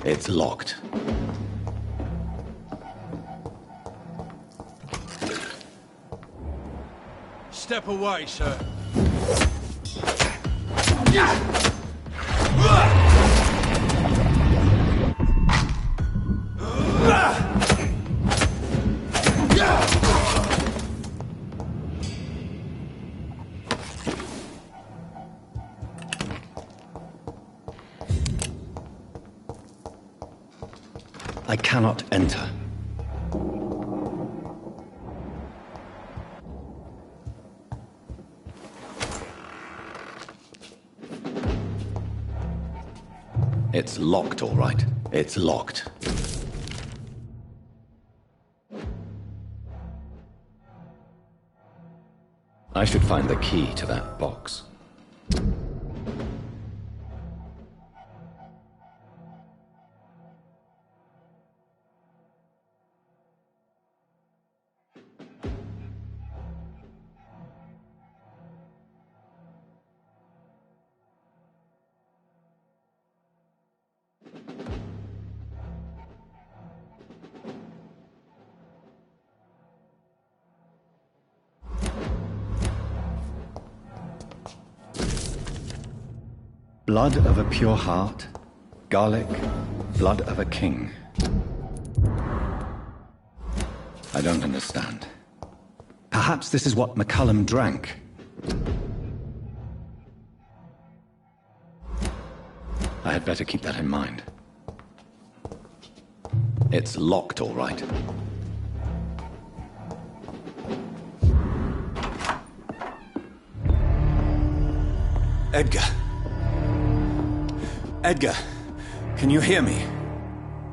It's locked. Step away, sir. I cannot enter. It's locked, all right. It's locked. I should find the key to that box. Blood of a pure heart, garlic, blood of a king. I don't understand. Perhaps this is what McCullum drank. I had better keep that in mind. It's locked, all right. Edgar. Edgar, can you hear me?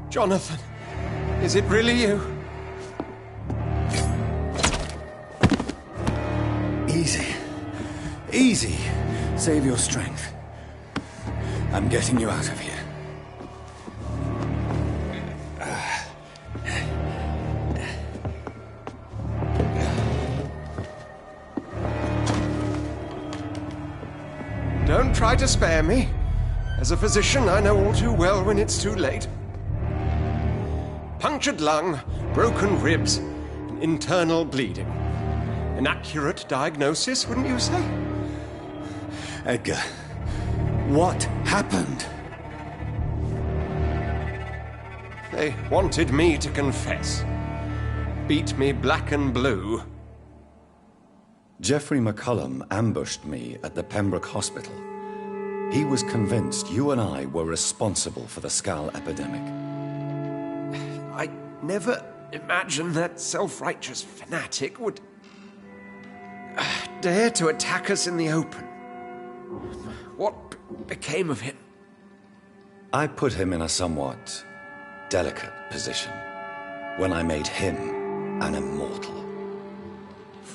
Jonathan, is it really you? Easy. Easy. Save your strength. I'm getting you out of here. Don't try to spare me. As a physician, I know all too well when it's too late. Punctured lung, broken ribs, and internal bleeding. An accurate diagnosis, wouldn't you say? Edgar, what happened? They wanted me to confess. Beat me black and blue. Jeffrey McCullum ambushed me at the Pembroke Hospital. He was convinced you and I were responsible for the Skal epidemic. I never imagined that self-righteous fanatic would dare to attack us in the open. What became of him? I put him in a somewhat delicate position when I made him an immortal.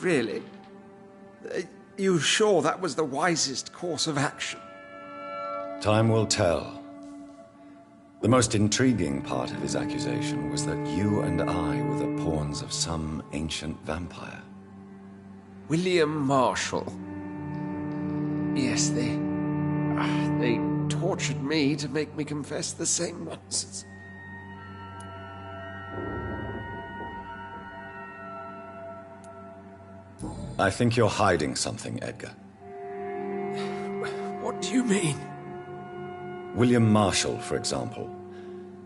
Really? You sure that was the wisest course of action? Time will tell. The most intriguing part of his accusation was that you and I were the pawns of some ancient vampire. William Marshall. Yes, they tortured me to make me confess the same nonsense. I think you're hiding something, Edgar. What do you mean? William Marshall, for example.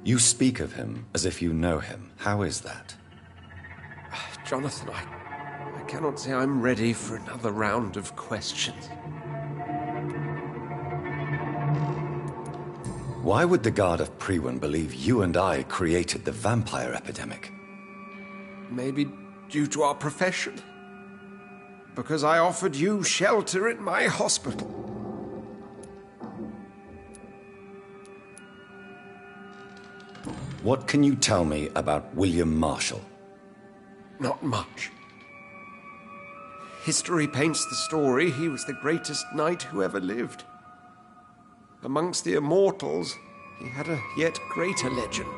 You speak of him as if you know him. How is that? Jonathan, I cannot say I'm ready for another round of questions. Why would the Guard of Priwen believe you and I created the vampire epidemic? Maybe due to our profession. Because I offered you shelter in my hospital. What can you tell me about William Marshall? Not much. History paints the story he was the greatest knight who ever lived. Amongst the immortals, he had a yet greater legend.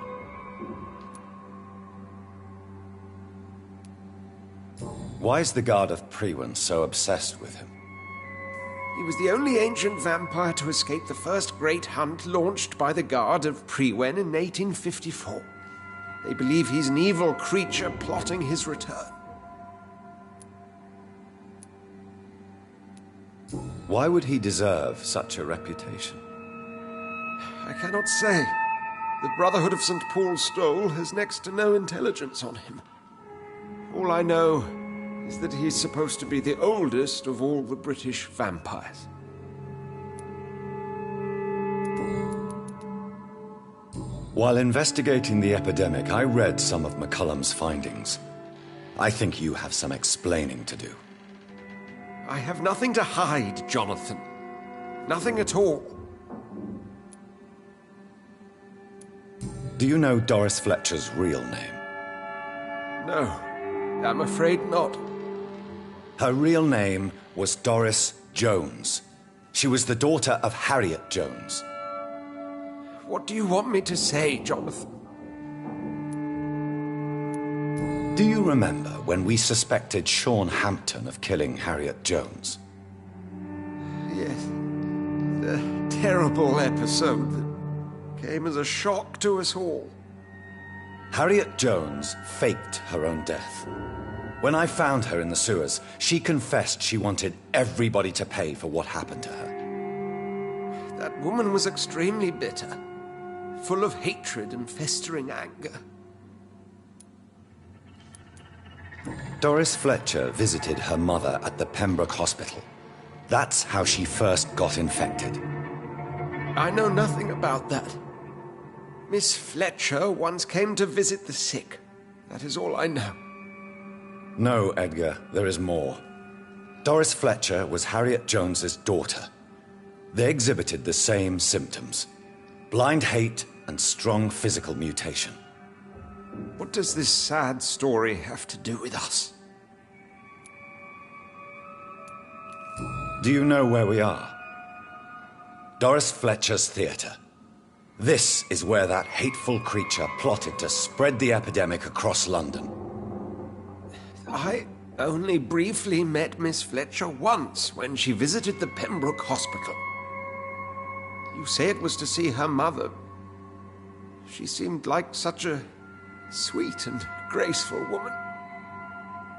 Why is the Guard of Priwen so obsessed with him? He was the only ancient vampire to escape the first great hunt launched by the Guard of Priwen in 1854. They believe he's an evil creature plotting his return. Why would he deserve such a reputation? I cannot say. The Brotherhood of St. Paul's Stole has next to no intelligence on him. All I know is that he's supposed to be the oldest of all the British vampires. While investigating the epidemic, I read some of McCullum's findings. I think you have some explaining to do. I have nothing to hide, Jonathan. Nothing at all. Do you know Doris Fletcher's real name? No, I'm afraid not. Her real name was Doris Jones. She was the daughter of Harriet Jones. What do you want me to say, Jonathan? Do you remember when we suspected Sean Hampton of killing Harriet Jones? Yes. The terrible episode that came as a shock to us all. Harriet Jones faked her own death. When I found her in the sewers, she confessed she wanted everybody to pay for what happened to her. That woman was extremely bitter, full of hatred and festering anger. Doris Fletcher visited her mother at the Pembroke Hospital. That's how she first got infected. I know nothing about that. Miss Fletcher once came to visit the sick. That is all I know. No, Edgar, there is more. Doris Fletcher was Harriet Jones's daughter. They exhibited the same symptoms: blind hate and strong physical mutation. What does this sad story have to do with us? Do you know where we are? Doris Fletcher's theatre. This is where that hateful creature plotted to spread the epidemic across London. I only briefly met Miss Fletcher once when she visited the Pembroke Hospital. You say it was to see her mother. She seemed like such a sweet and graceful woman.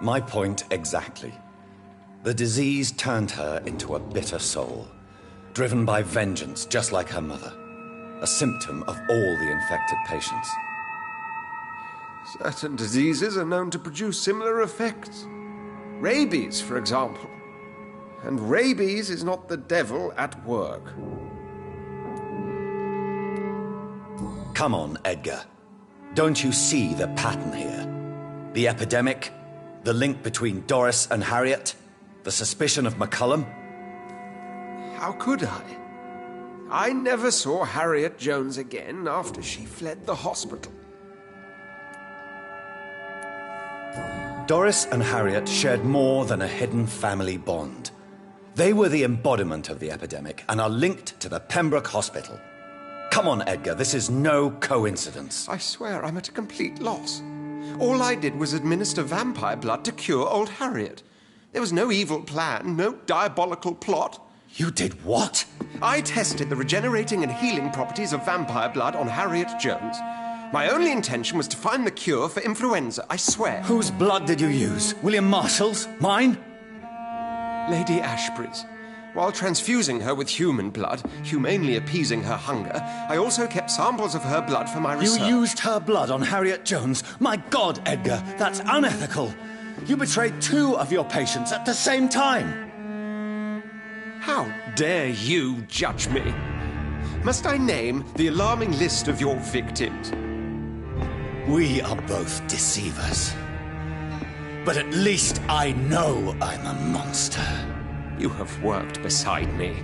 My point exactly. The disease turned her into a bitter soul, driven by vengeance just like her mother, a symptom of all the infected patients. Certain diseases are known to produce similar effects. Rabies, for example. And rabies is not the devil at work. Come on, Edgar. Don't you see the pattern here? The epidemic, the link between Doris and Harriet, the suspicion of McCullum? How could I? I never saw Harriet Jones again after she fled the hospital. Doris and Harriet shared more than a hidden family bond. They were the embodiment of the epidemic and are linked to the Pembroke Hospital. Come on, Edgar, this is no coincidence. I swear I'm at a complete loss. All I did was administer vampire blood to cure old Harriet. There was no evil plan, no diabolical plot. You did what? I tested the regenerating and healing properties of vampire blood on Harriet Jones. My only intention was to find the cure for influenza, I swear. Whose blood did you use? William Marshall's? Mine? Lady Ashbury's. While transfusing her with human blood, humanely appeasing her hunger, I also kept samples of her blood for my research. You used her blood on Harriet Jones? My God, Edgar, that's unethical. You betrayed 2 of your patients at the same time. How dare you judge me? Must I name the alarming list of your victims? We are both deceivers. But at least I know I'm a monster. You have worked beside me.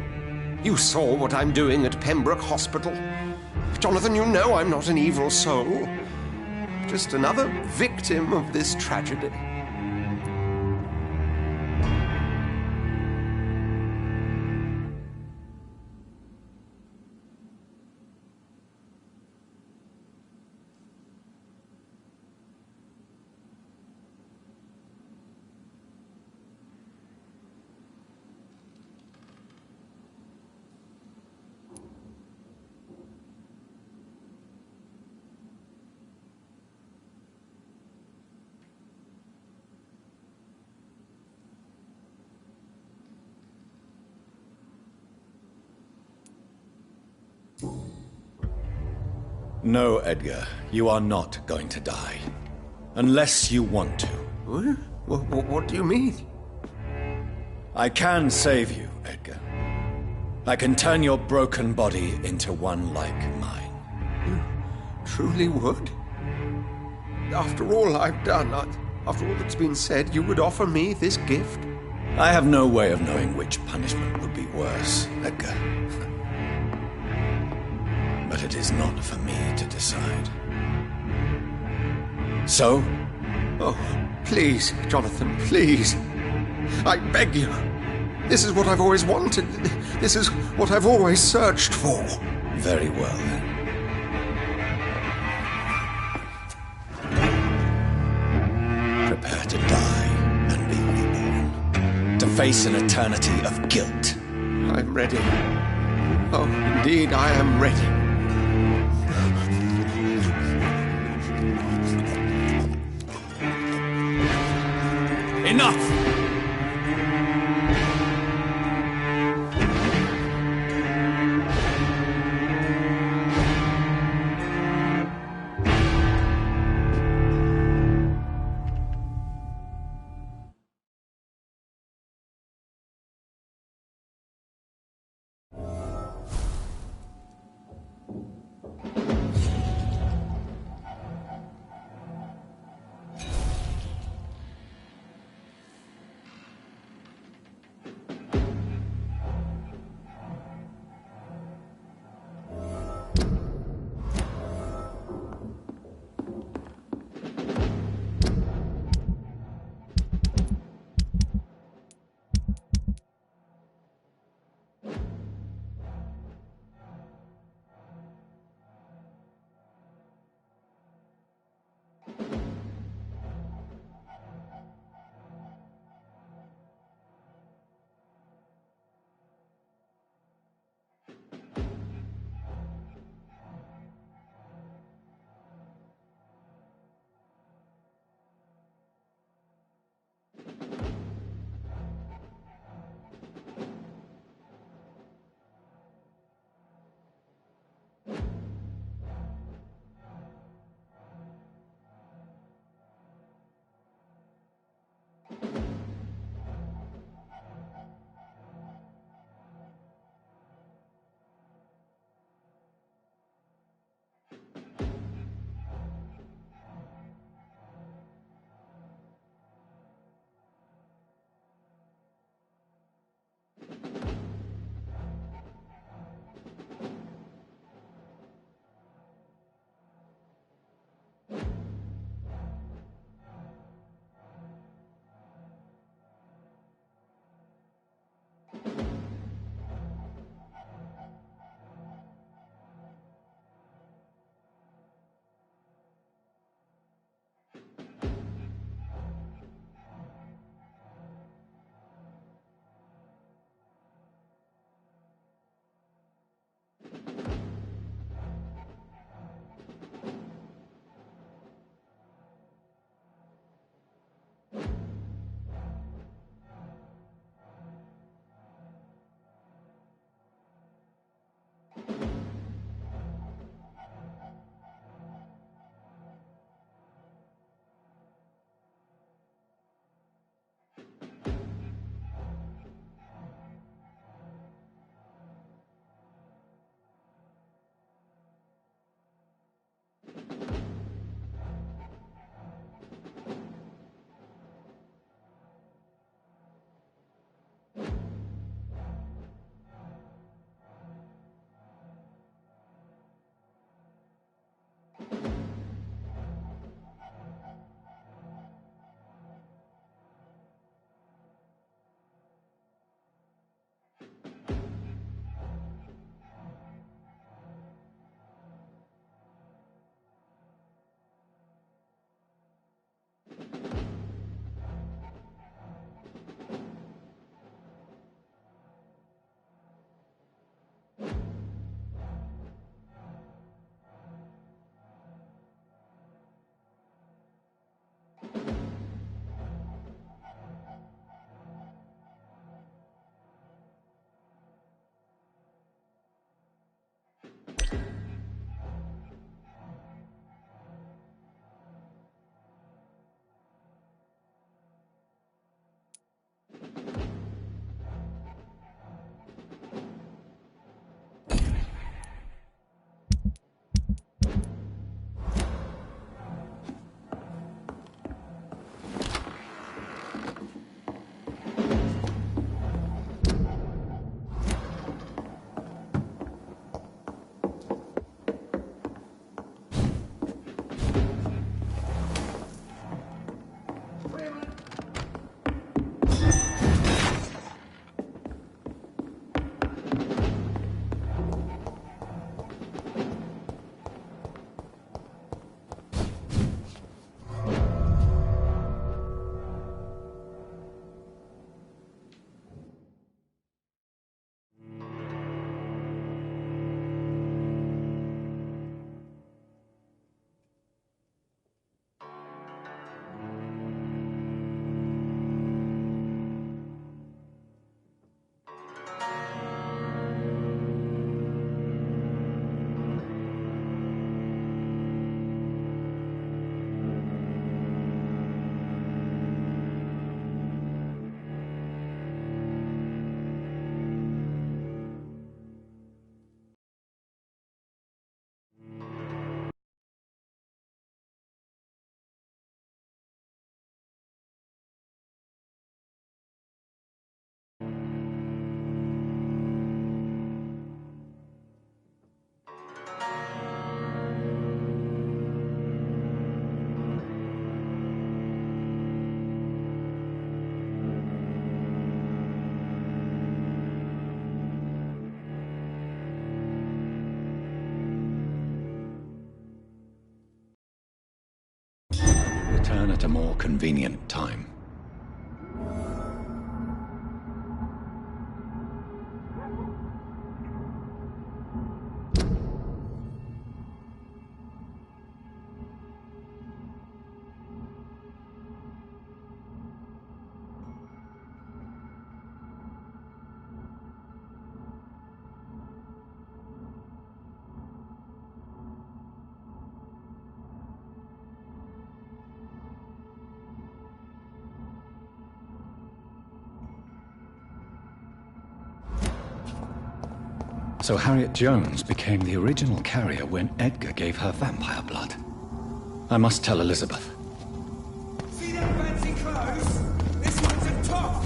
You saw what I'm doing at Pembroke Hospital. Jonathan, you know I'm not an evil soul. Just another victim of this tragedy. No, Edgar, you are not going to die. Unless you want to. What do you mean? I can save you, Edgar. I can turn your broken body into one like mine. You truly would? After all I've done, after all that's been said, you would offer me this gift? I have no way of knowing which punishment would be worse, Edgar. But it is not for me to decide. So? Oh, please, Jonathan, please. I beg you. This is what I've always wanted. This is what I've always searched for. Very well, then. Prepare to die and be reborn. To face an eternity of guilt. I'm ready. Oh, indeed, I am ready. Enough! at a more convenient time. So Harriet Jones became the original carrier when Edgar gave her vampire blood. I must tell Elizabeth. See them fancy clothes? This one's a top!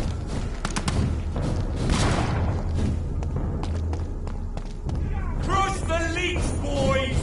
Cross the leash, boys!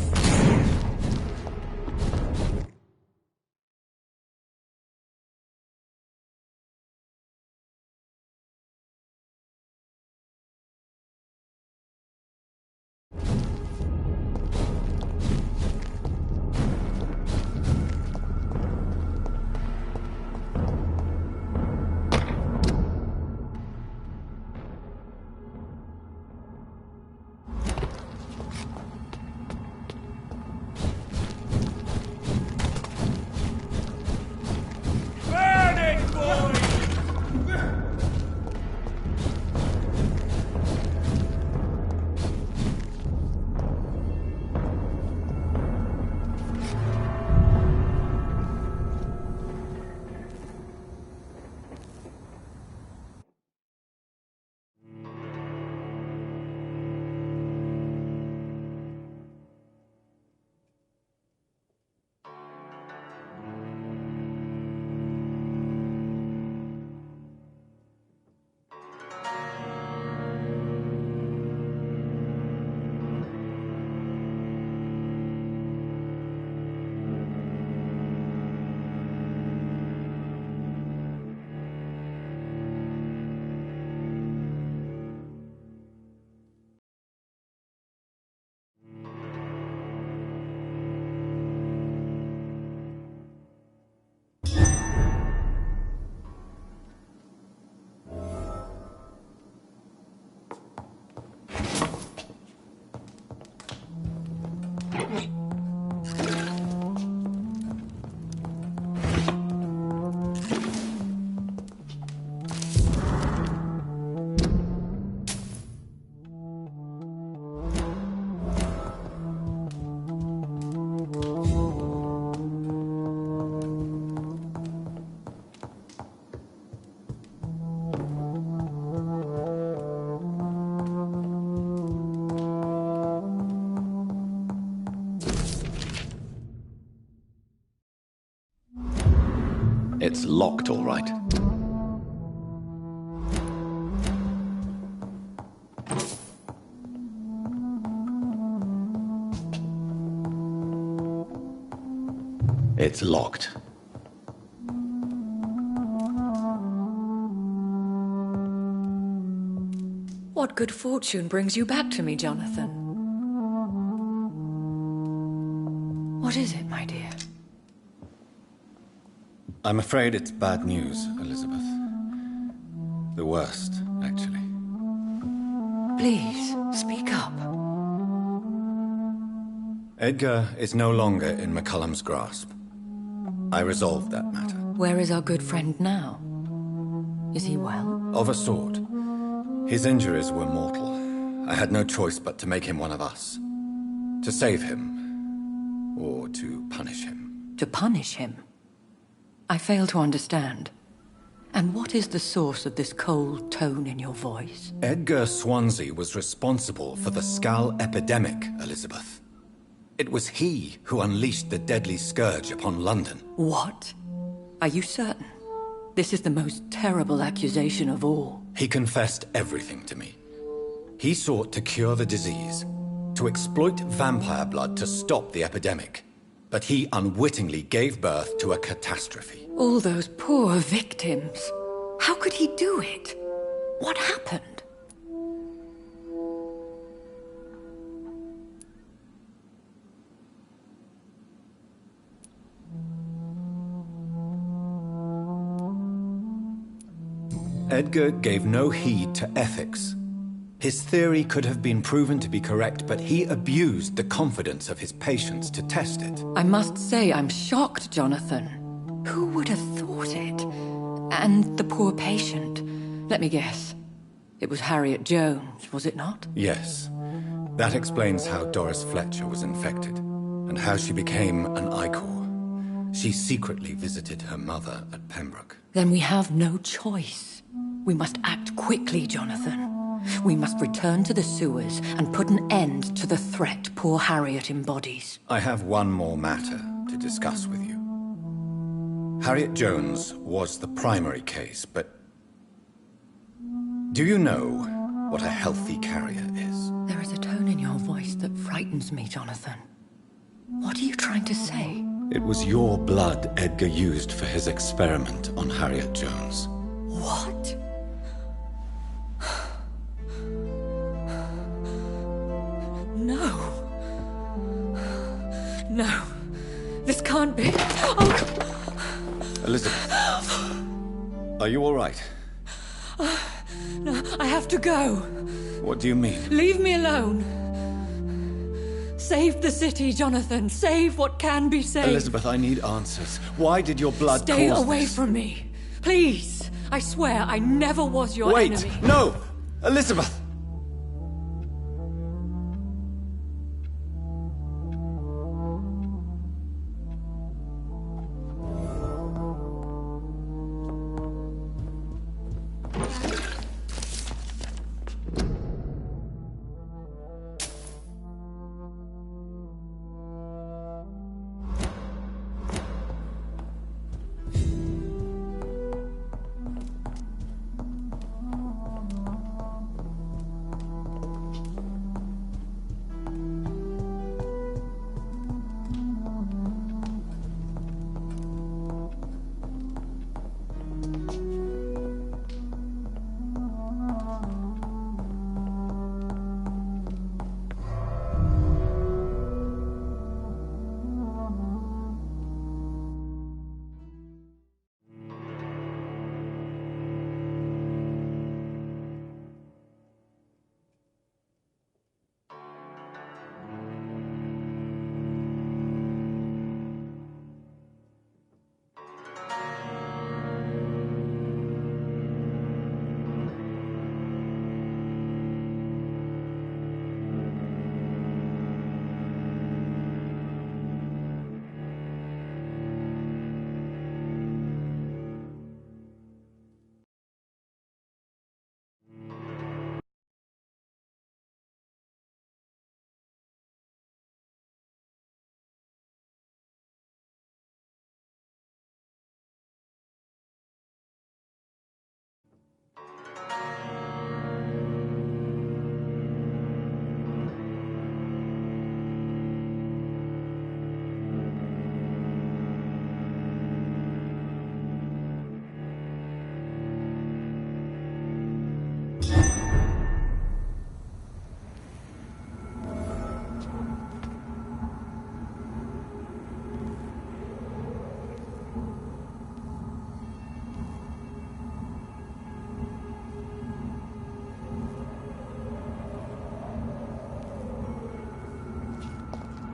It's locked, all right. It's locked. What good fortune brings you back to me, Jonathan? What is it, my dear? I'm afraid it's bad news, Elizabeth. The worst, actually. Please, speak up. Edgar is no longer in McCullum's grasp. I resolved that matter. Where is our good friend now? Is he well? Of a sort. His injuries were mortal. I had no choice but to make him one of us. To save him. Or to punish him. To punish him? I fail to understand. And what is the source of this cold tone in your voice? Edgar Swansea was responsible for the Skull epidemic, Elizabeth. It was he who unleashed the deadly scourge upon London. What? Are you certain? This is the most terrible accusation of all. He confessed everything to me. He sought to cure the disease, to exploit vampire blood to stop the epidemic. But he unwittingly gave birth to a catastrophe. All those poor victims. How could he do it? What happened? Edgar gave no heed to ethics. His theory could have been proven to be correct, but he abused the confidence of his patients to test it. I must say I'm shocked, Jonathan. Who would have thought it? And the poor patient. Let me guess. It was Harriet Jones, was it not? Yes. That explains how Doris Fletcher was infected, and how she became an Icor. She secretly visited her mother at Pembroke. Then we have no choice. We must act quickly, Jonathan. We must return to the sewers and put an end to the threat poor Harriet embodies. I have one more matter to discuss with you. Harriet Jones was the primary case, but do you know what a healthy carrier is? There is a tone in your voice that frightens me, Jonathan. What are you trying to say? It was your blood Edgar used for his experiment on Harriet Jones. What? No. No. This can't be. Oh. Elizabeth, are you all right? No, I have to go. What do you mean? Leave me alone. Save the city, Jonathan. Save what can be saved. Elizabeth, I need answers. Why did your blood Stay cause away this? from me. Please. I swear I never was your enemy. Wait! No! Elizabeth!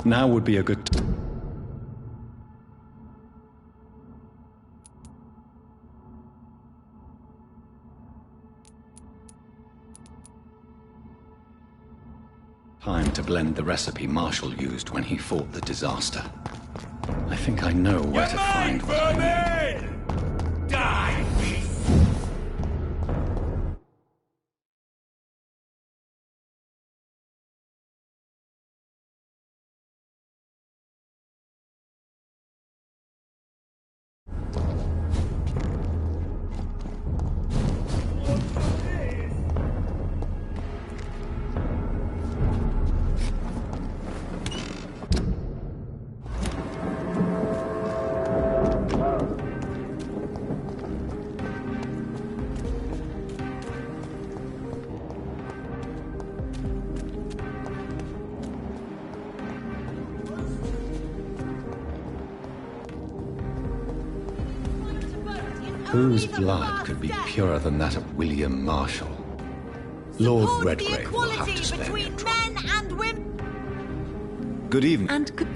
Now would be a good time to blend the recipe Marshall used when he fought the disaster. I think I know where to find what I need. Die, beast! Whose blood could be purer than that of William Marshall? Lord Redgrave will have to spare me a trouble. Men and women. Good evening. And good.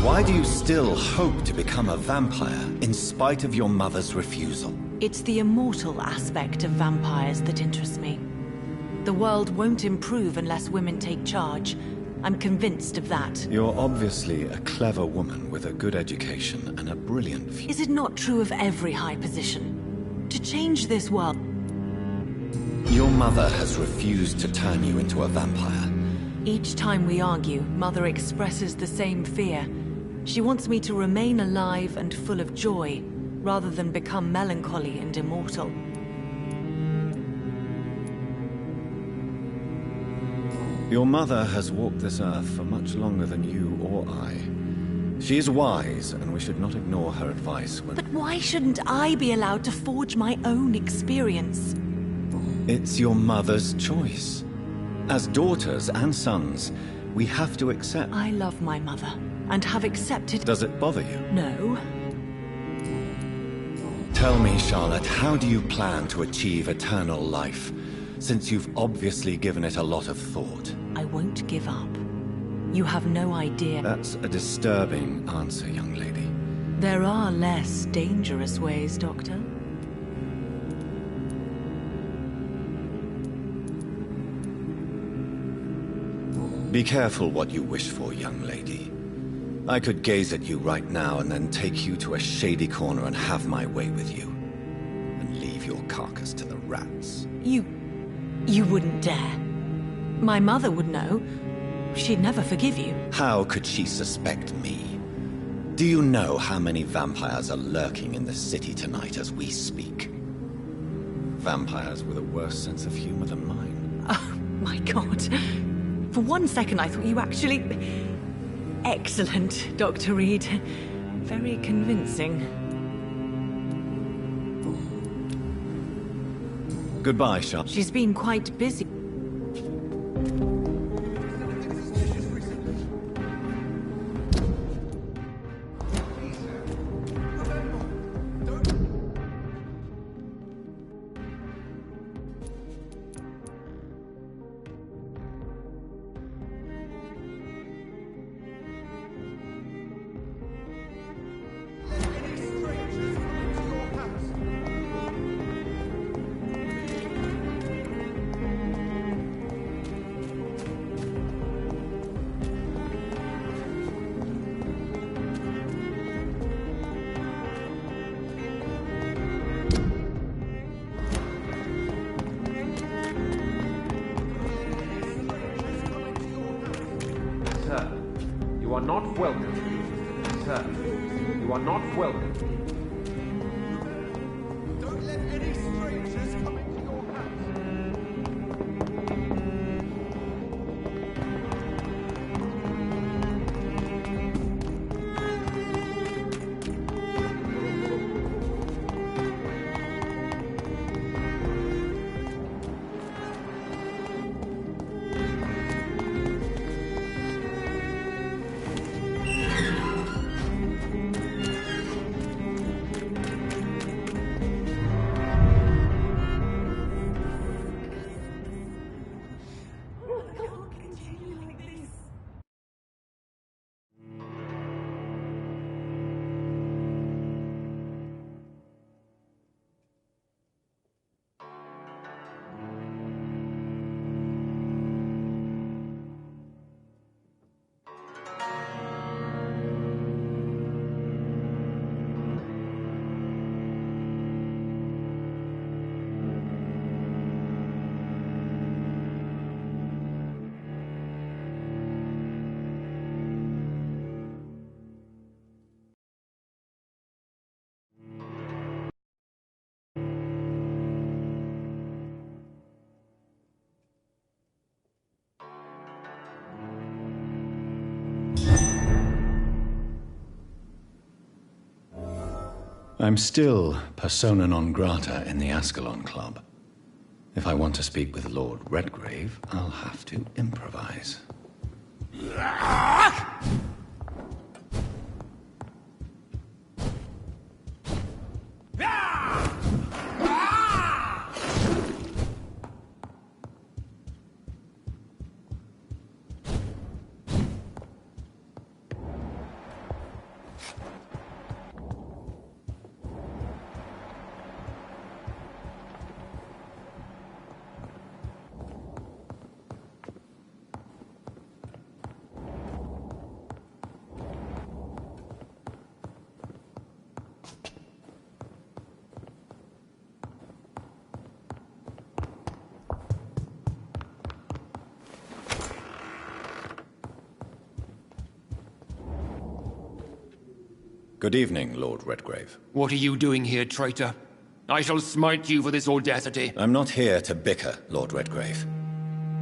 Why do you still hope to become a vampire, in spite of your mother's refusal? It's the immortal aspect of vampires that interests me. The world won't improve unless women take charge. I'm convinced of that. You're obviously a clever woman with a good education and a brilliant future. Is it not true of every high position? To change this world... Your mother has refused to turn you into a vampire. Each time we argue, Mother expresses the same fear. She wants me to remain alive and full of joy, rather than become melancholy and immortal. Your mother has walked this earth for much longer than you or I. She is wise, and we should not ignore her advice when... But why shouldn't I be allowed to forge my own experience? It's your mother's choice. As daughters and sons, we have to accept... I love my mother, and have accepted... Does it bother you? No. Tell me, Charlotte, how do you plan to achieve eternal life, since you've obviously given it a lot of thought? I won't give up. You have no idea. That's a disturbing answer, young lady. There are less dangerous ways, Doctor. Be careful what you wish for, young lady. I could gaze at you right now and then take you to a shady corner and have my way with you. And leave your carcass to the rats. You wouldn't dare. My mother would know. She'd never forgive you. How could she suspect me? Do you know how many vampires are lurking in the city tonight as we speak? Vampires with a worse sense of humor than mine. Oh, my God. For one second I thought you actually... Excellent, Dr. Reed. Very convincing. Goodbye, Sharp. She's been quite busy. You are not welcome. Sir, you are not welcome. Don't let any strangers come into your house. I'm still persona non grata in the Ascalon Club. If I want to speak with Lord Redgrave, I'll have to improvise. Good evening, Lord Redgrave. What are you doing here, traitor? I shall smite you for this audacity. I'm not here to bicker, Lord Redgrave.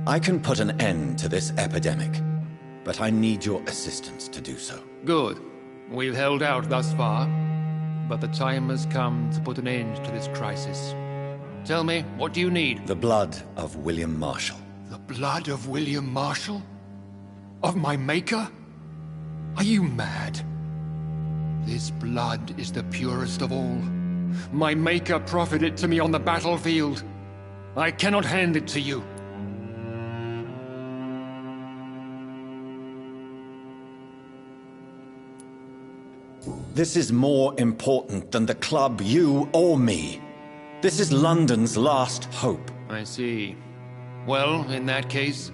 I can put an end to this epidemic, but I need your assistance to do so. Good. We've held out thus far, but the time has come to put an end to this crisis. Tell me, what do you need? The blood of William Marshall. The blood of William Marshall? Of my maker? Are you mad? This blood is the purest of all. My maker proffered it to me on the battlefield. I cannot hand it to you. This is more important than the club, you, or me. This is London's last hope. I see. Well, in that case,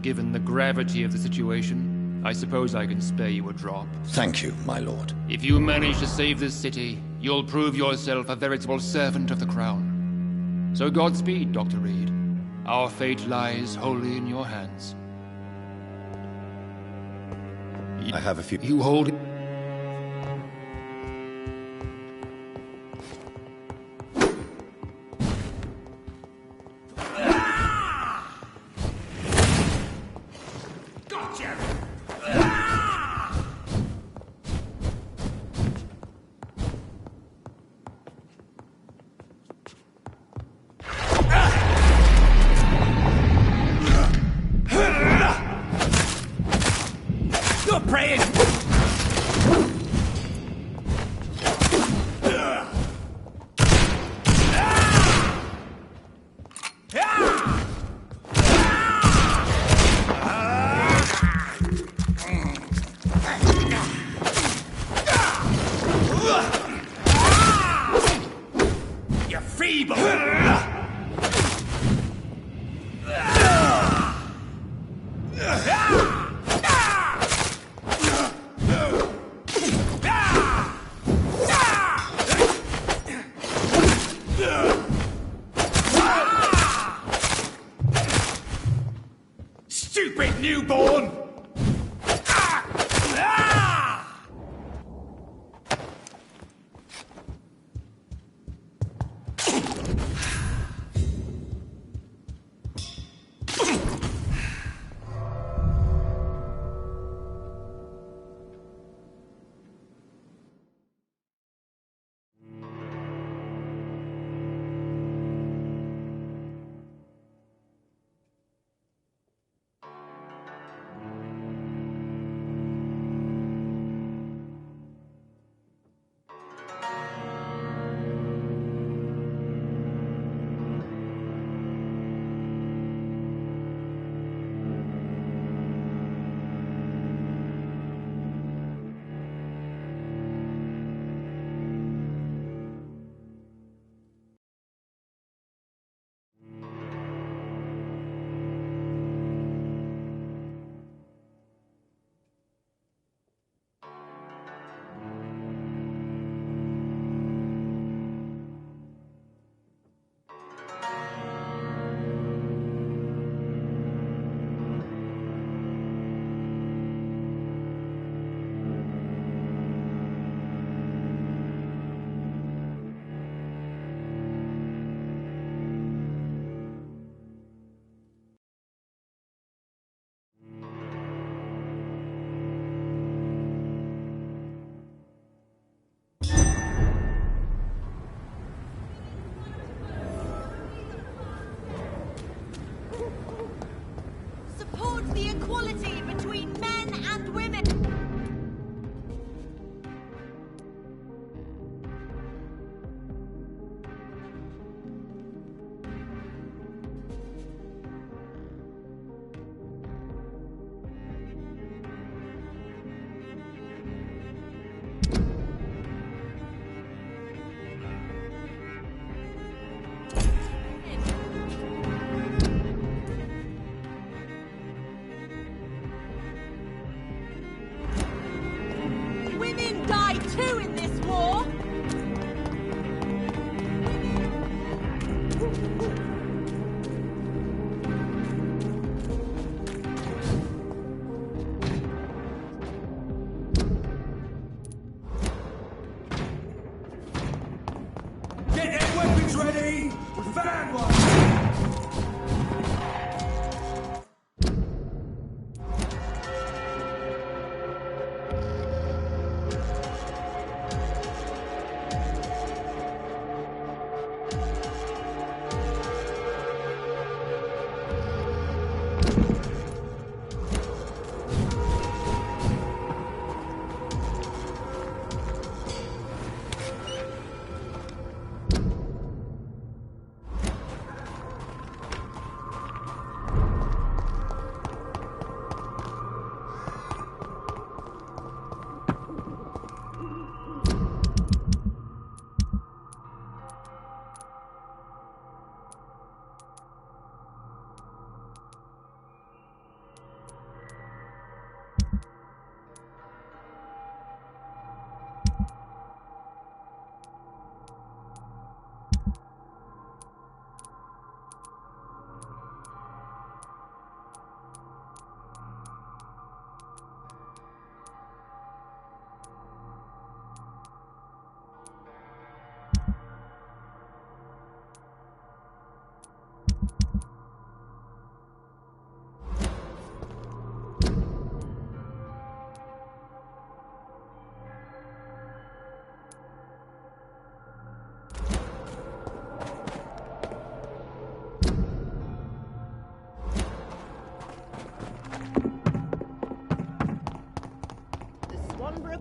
given the gravity of the situation, I suppose I can spare you a drop. Thank you, my lord. If you manage to save this city, you'll prove yourself a veritable servant of the crown. So Godspeed, Dr. Reed. Our fate lies wholly in your hands. I have a few... You hold... Stupid newborn! The equality between men and women.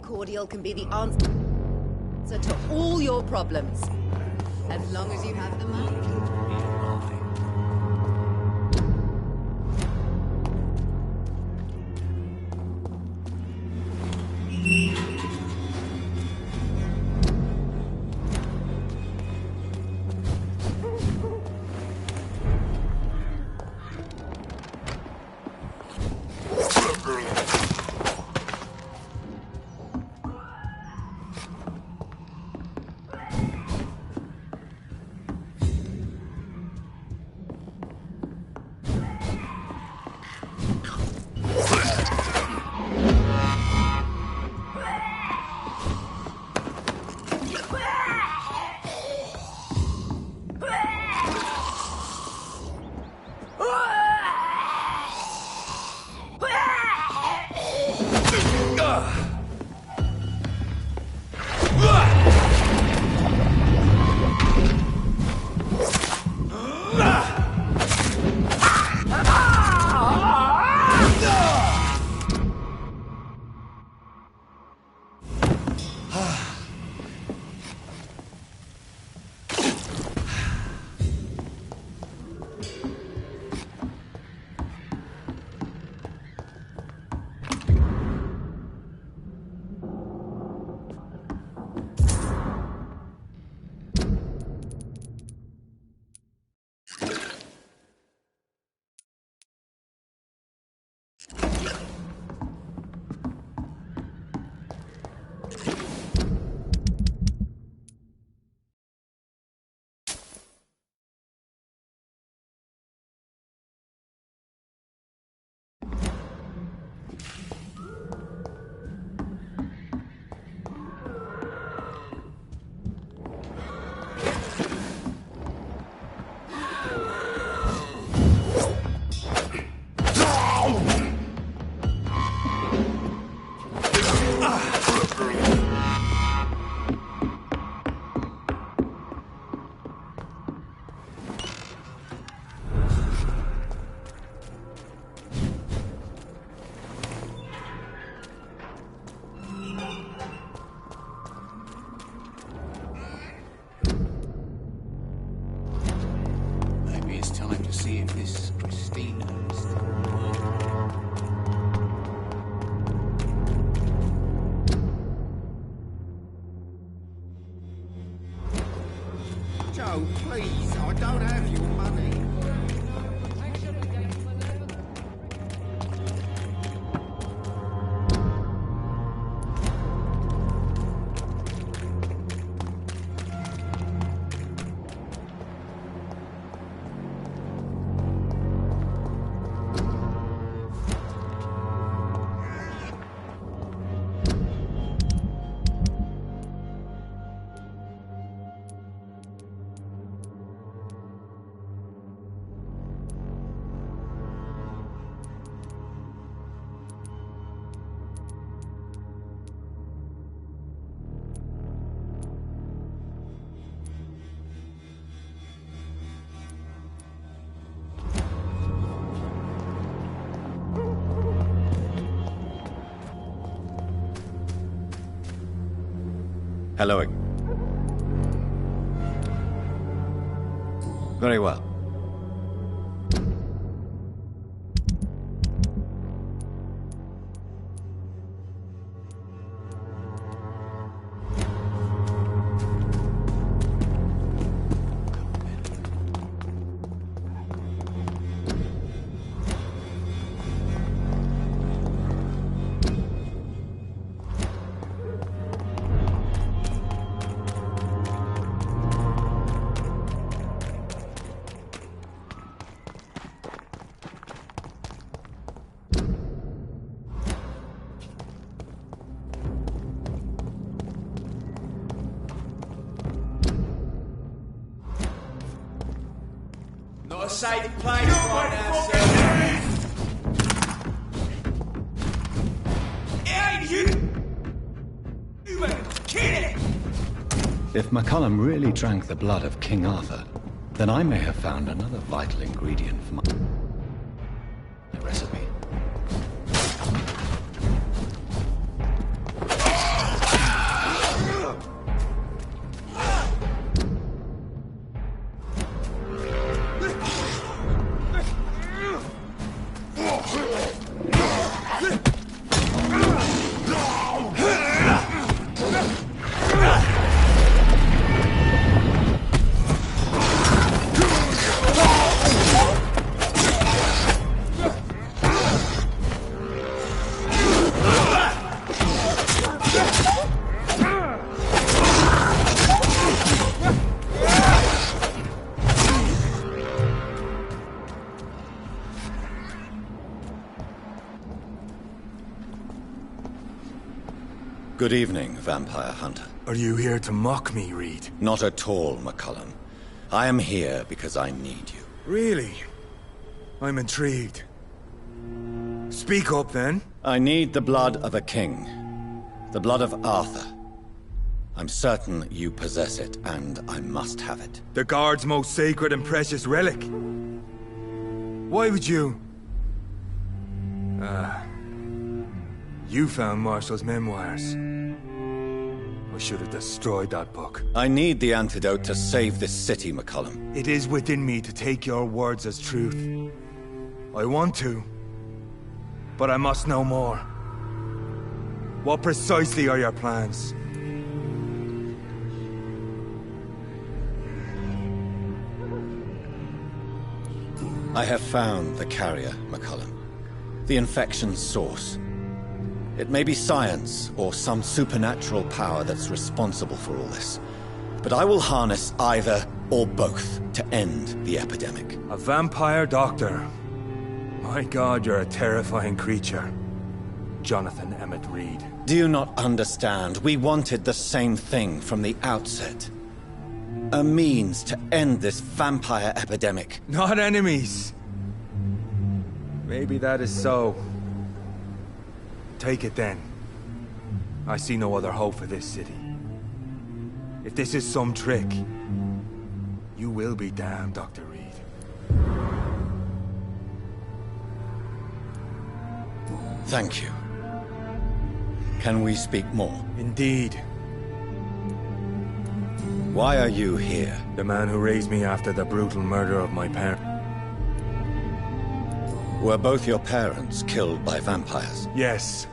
cordial can be the answer to all your problems. As long as you have the money. See if this Christina is Joe, please, I don't have your money. Hello again. Very well. Not a safe place right now, sir. It ain't you! You better kill it! If McCullum really drank the blood of King Arthur, then I may have found another vital ingredient for my recipe. Good evening, vampire hunter. Are you here to mock me, Reed? Not at all, McCullum. I am here because I need you. Really? I'm intrigued. Speak up, then. I need the blood of a king. The blood of Arthur. I'm certain you possess it, and I must have it. The Guard's most sacred and precious relic. Why would you... You found Marshall's memoirs. I should have destroyed that book. I need the antidote to save this city, McCullum. It is within me to take your words as truth. I want to, but I must know more. What precisely are your plans? I have found the carrier, McCullum. The infection's source. It may be science or some supernatural power that's responsible for all this. But I will harness either or both to end the epidemic. A vampire doctor. My God, you're a terrifying creature. Jonathan Emmett Reed. Do you not understand? We wanted the same thing from the outset. A means to end this vampire epidemic. Not enemies. Maybe that is so. Take it then. I see no other hope for this city. If this is some trick, you will be damned, Dr. Reed. Thank you. Can we speak more? Indeed. Why are you here? The man who raised me after the brutal murder of my parents. Were both your parents killed by vampires? Yes.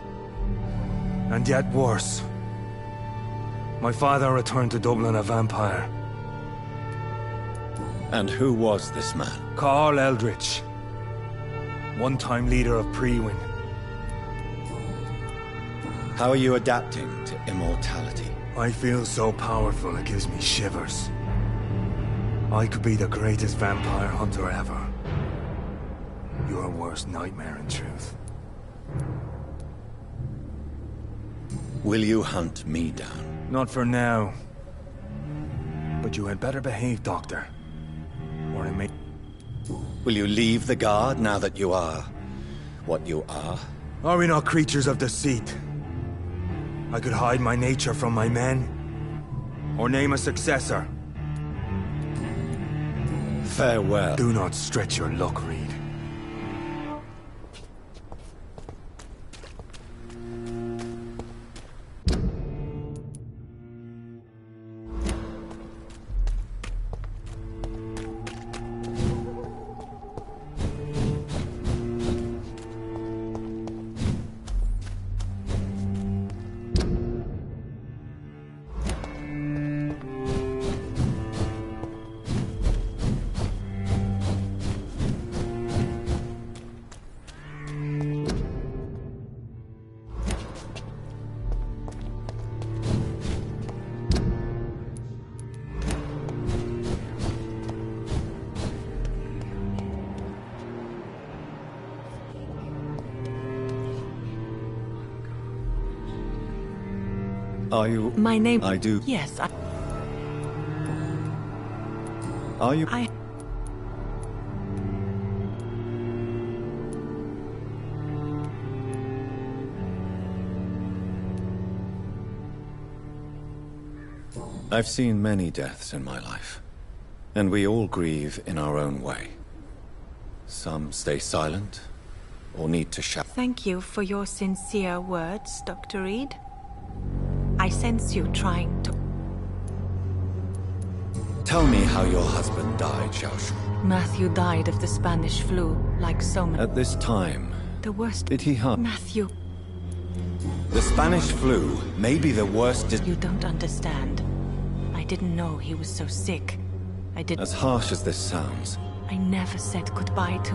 And yet worse. My father returned to Dublin a vampire. And who was this man? Carl Eldritch. One-time leader of Prewin. How are you adapting to immortality? I feel so powerful it gives me shivers. I could be the greatest vampire hunter ever. Your worst nightmare, in truth. Will you hunt me down? Not for now. But you had better behave, Doctor. Or I may... Will you leave the Guard now that you are... what you are? Are we not creatures of deceit? I could hide my nature from my men. Or name a successor. Farewell. Do not stretch your luck, Reed. Are you... My name... I do... Yes, Are you... I've seen many deaths in my life, and we all grieve in our own way. Some stay silent, or need to shout. Thank you for your sincere words, Dr. Reed. I sense you trying to... Tell me how your husband died, Xiaoshu. Matthew died of the Spanish flu, like so many... At this time, The worst... did he harm... Matthew... The Spanish flu may be the worst... You don't understand. I didn't know he was so sick. I didn't... As harsh as this sounds, I never said goodbye to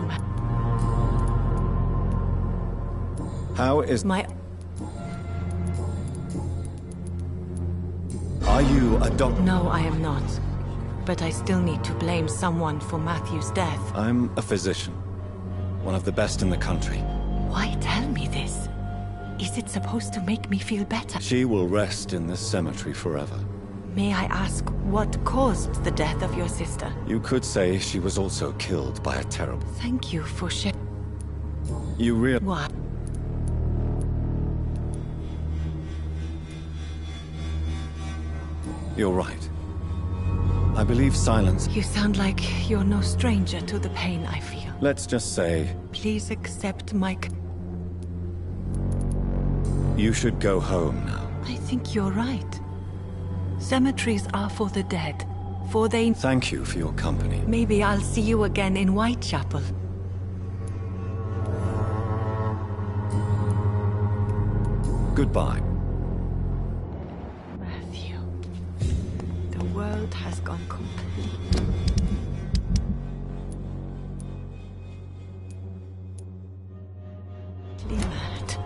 how is... my... Are you a doctor? No, I am not. But I still need to blame someone for Matthew's death. I'm a physician. One of the best in the country. Why tell me this? Is it supposed to make me feel better? She will rest in this cemetery forever. May I ask what caused the death of your sister? You could say she was also killed by a terrible... Thank you for sharing. You really... What? You're right. I believe silence... You sound like you're no stranger to the pain I feel. Let's just say... Please accept my... You should go home now. I think you're right. Cemeteries are for the dead. For they... Thank you for your company. Maybe I'll see you again in Whitechapel. Goodbye. Matthew. The world has gone completely... mad.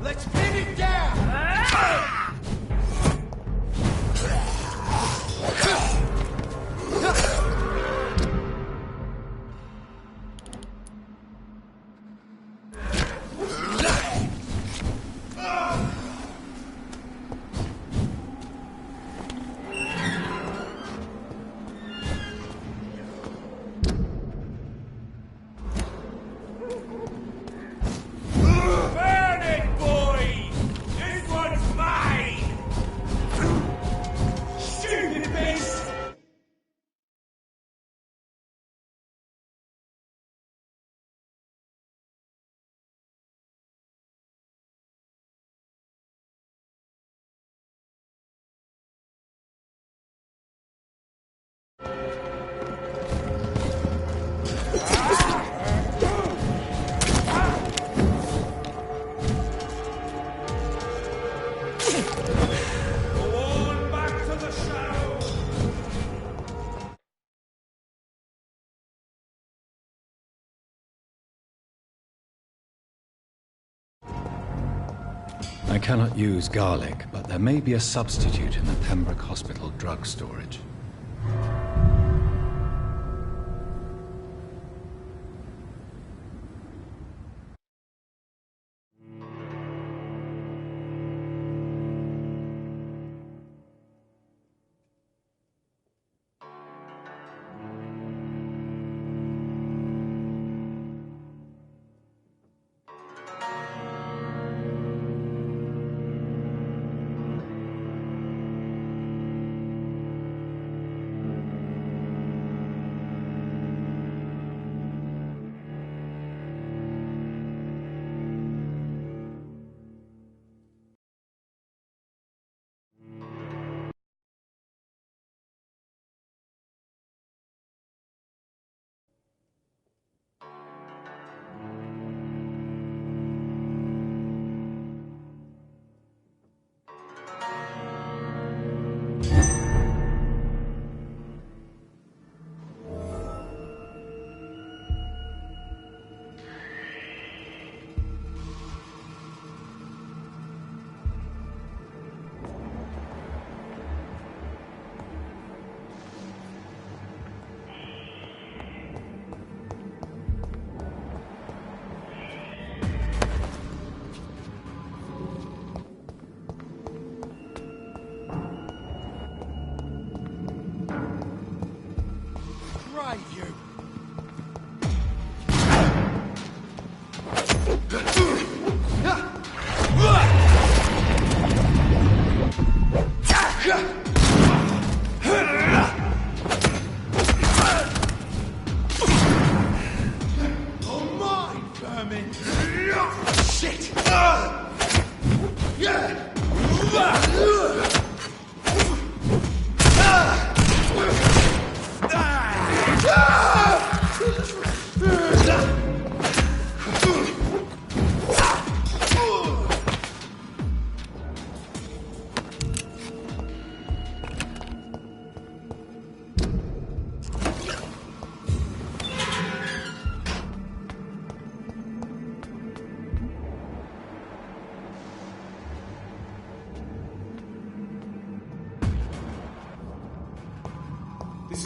Let's pin it down! I cannot use garlic, but there may be a substitute in the Pembroke Hospital drug storage.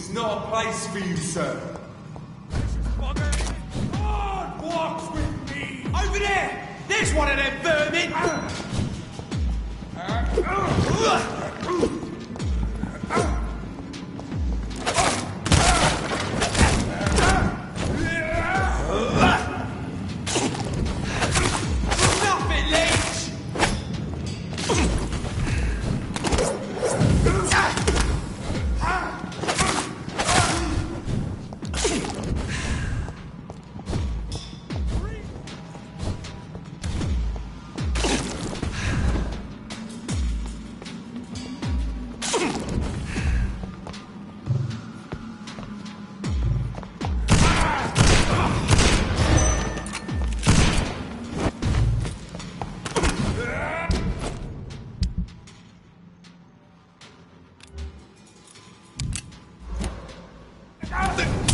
is not a place for you, sir. God walks with me! Over there! There's one of them vermin! Nothing,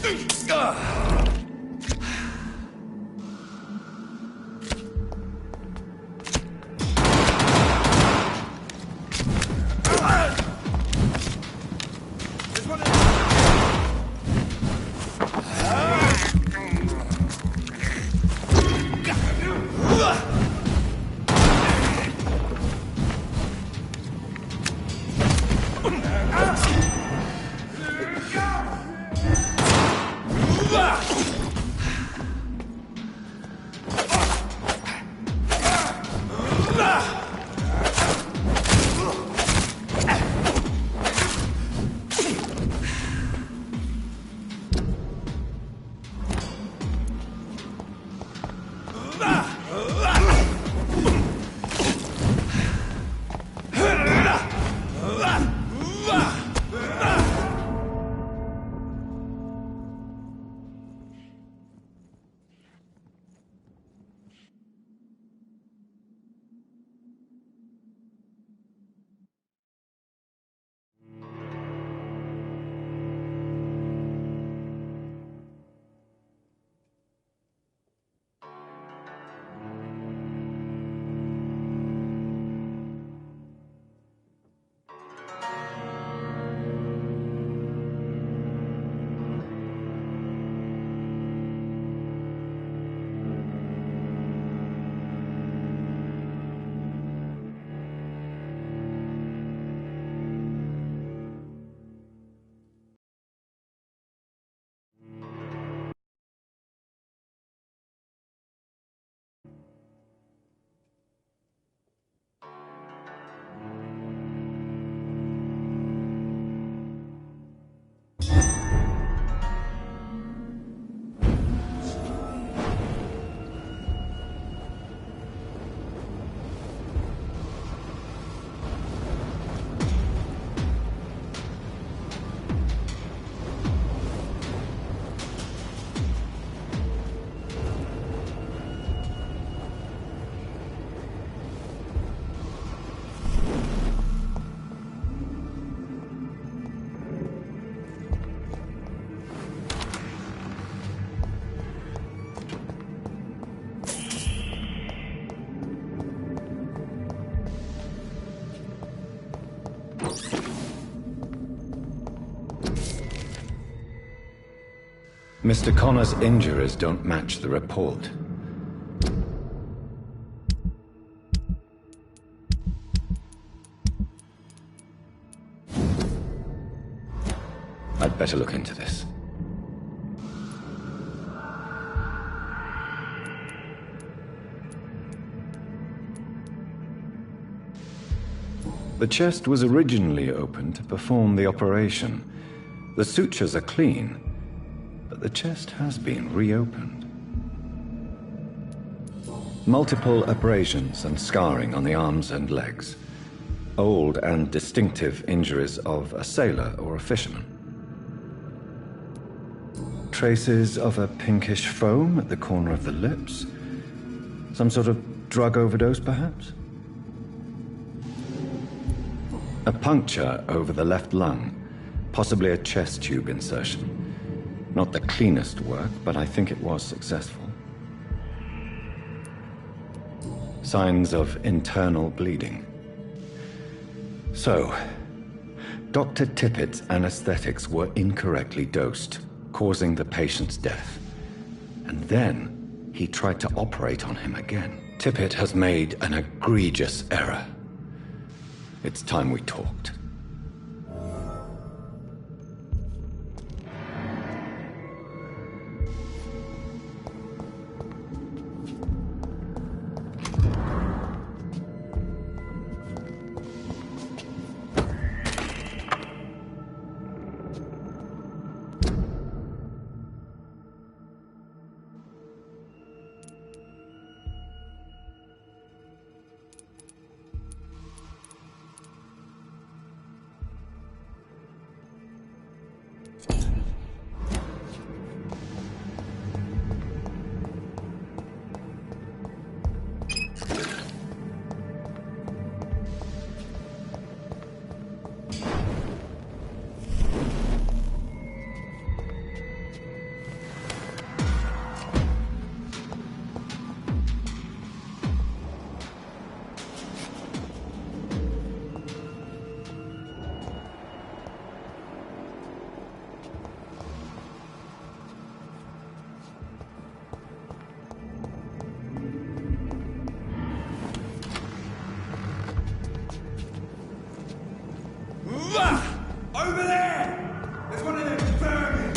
Leech! Mr. Connor's injuries don't match the report. I'd better look into this. The chest was originally opened to perform the operation. The sutures are clean, but the chest has been reopened. Multiple abrasions and scarring on the arms and legs. Old and distinctive injuries of a sailor or a fisherman. Traces of a pinkish foam at the corner of the lips. Some sort of drug overdose, perhaps? A puncture over the left lung, possibly a chest tube insertion. Not the cleanest work, but I think it was successful. Signs of internal bleeding. So, Dr. Tippett's anesthetics were incorrectly dosed, causing the patient's death. And then he tried to operate on him again. Tippett has made an egregious error. It's time we talked. Over there! There's one of them vermin!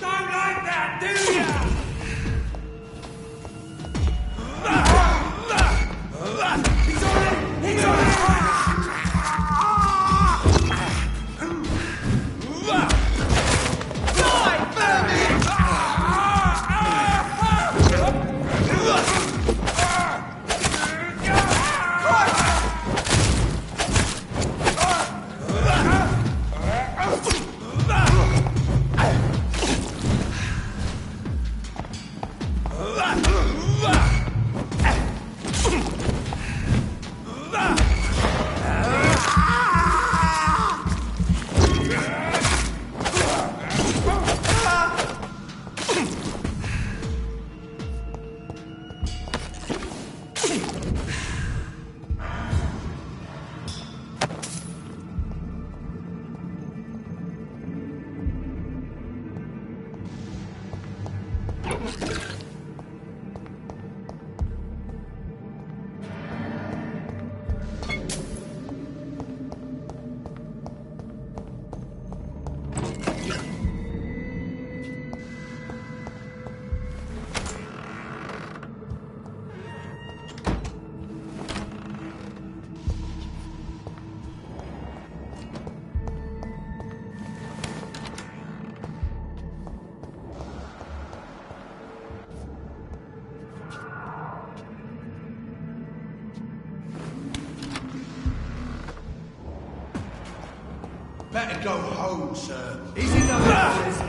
Don't like that, do ya? He's on it! Better go home, sir. He's in the houses.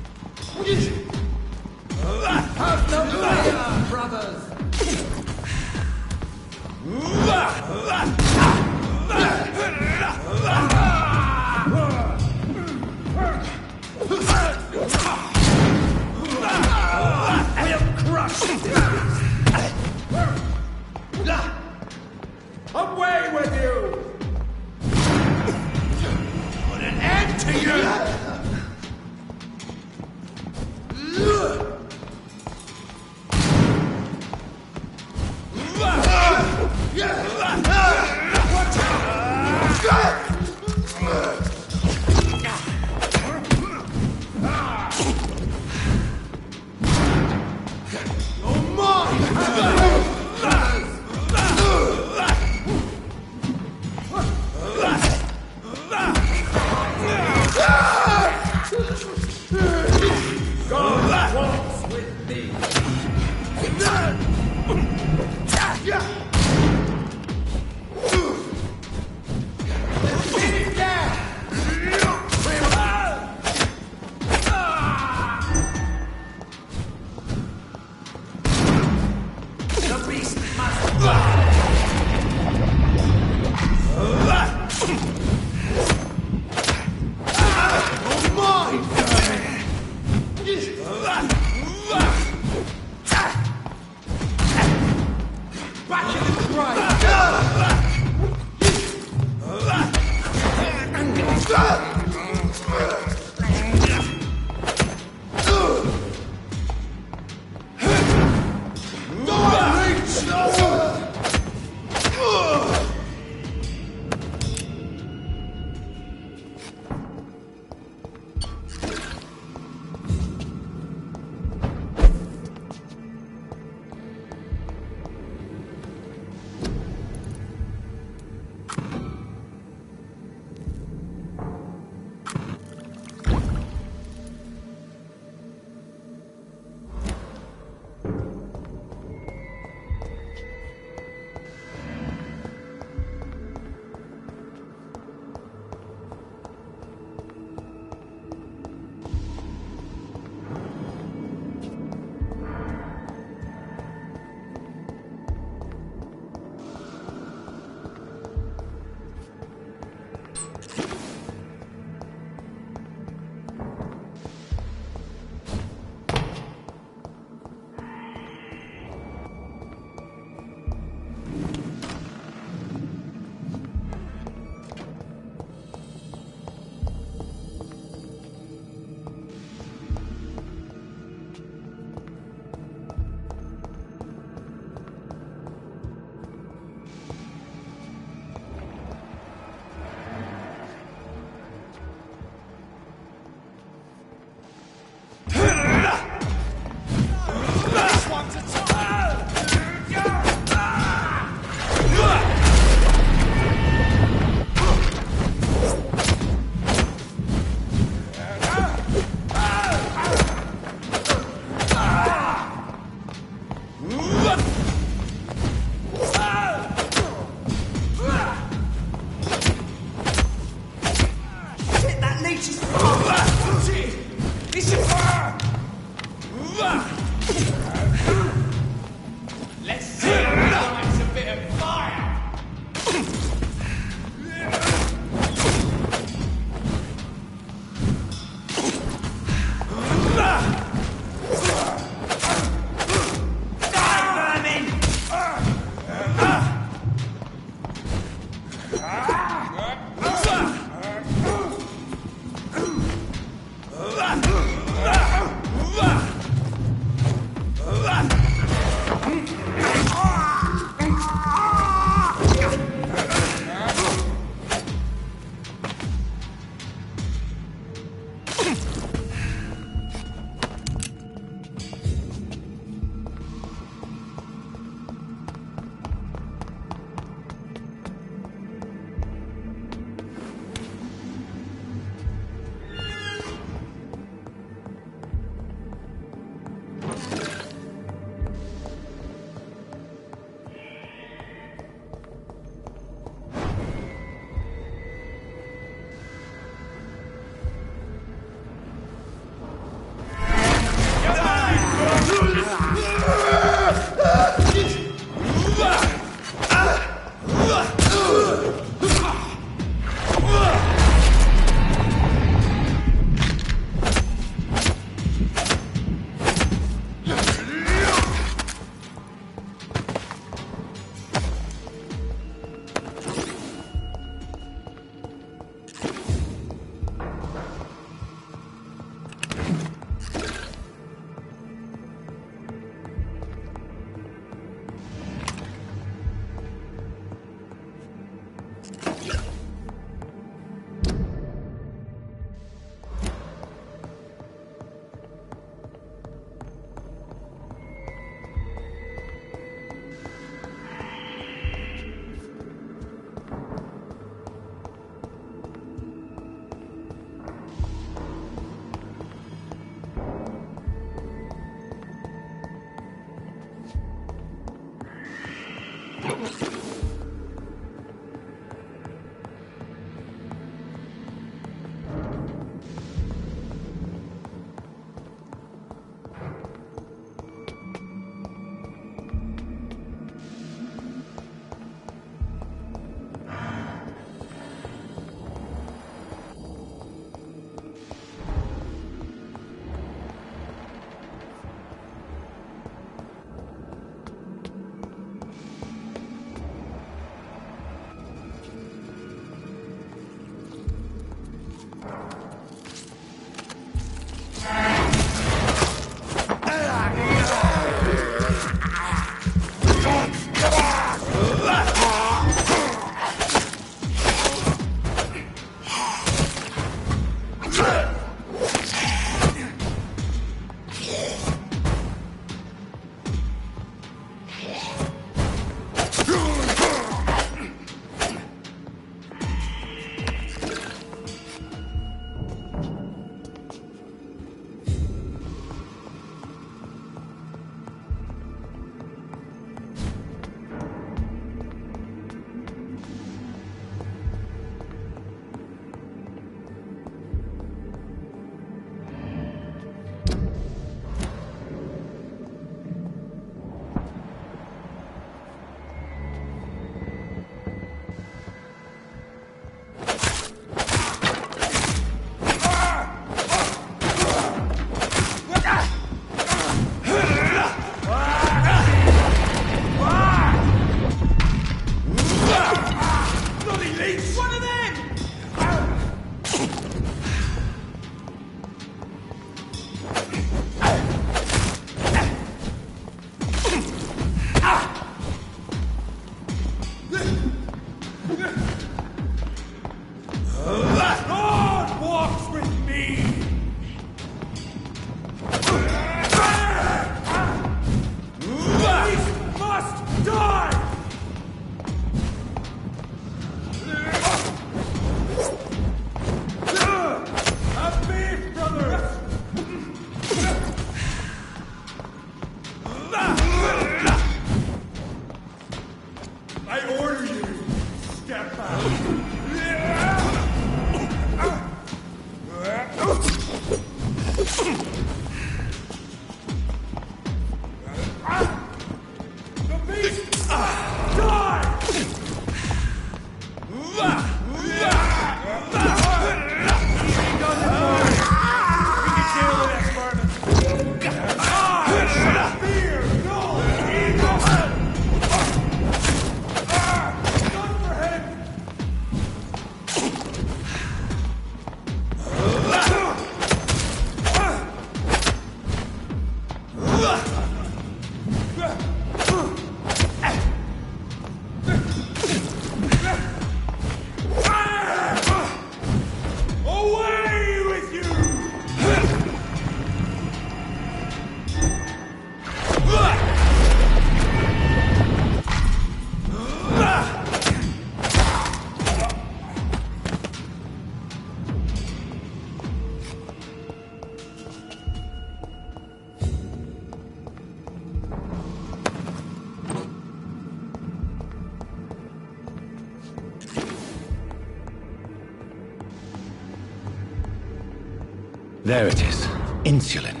There it is. Insulin.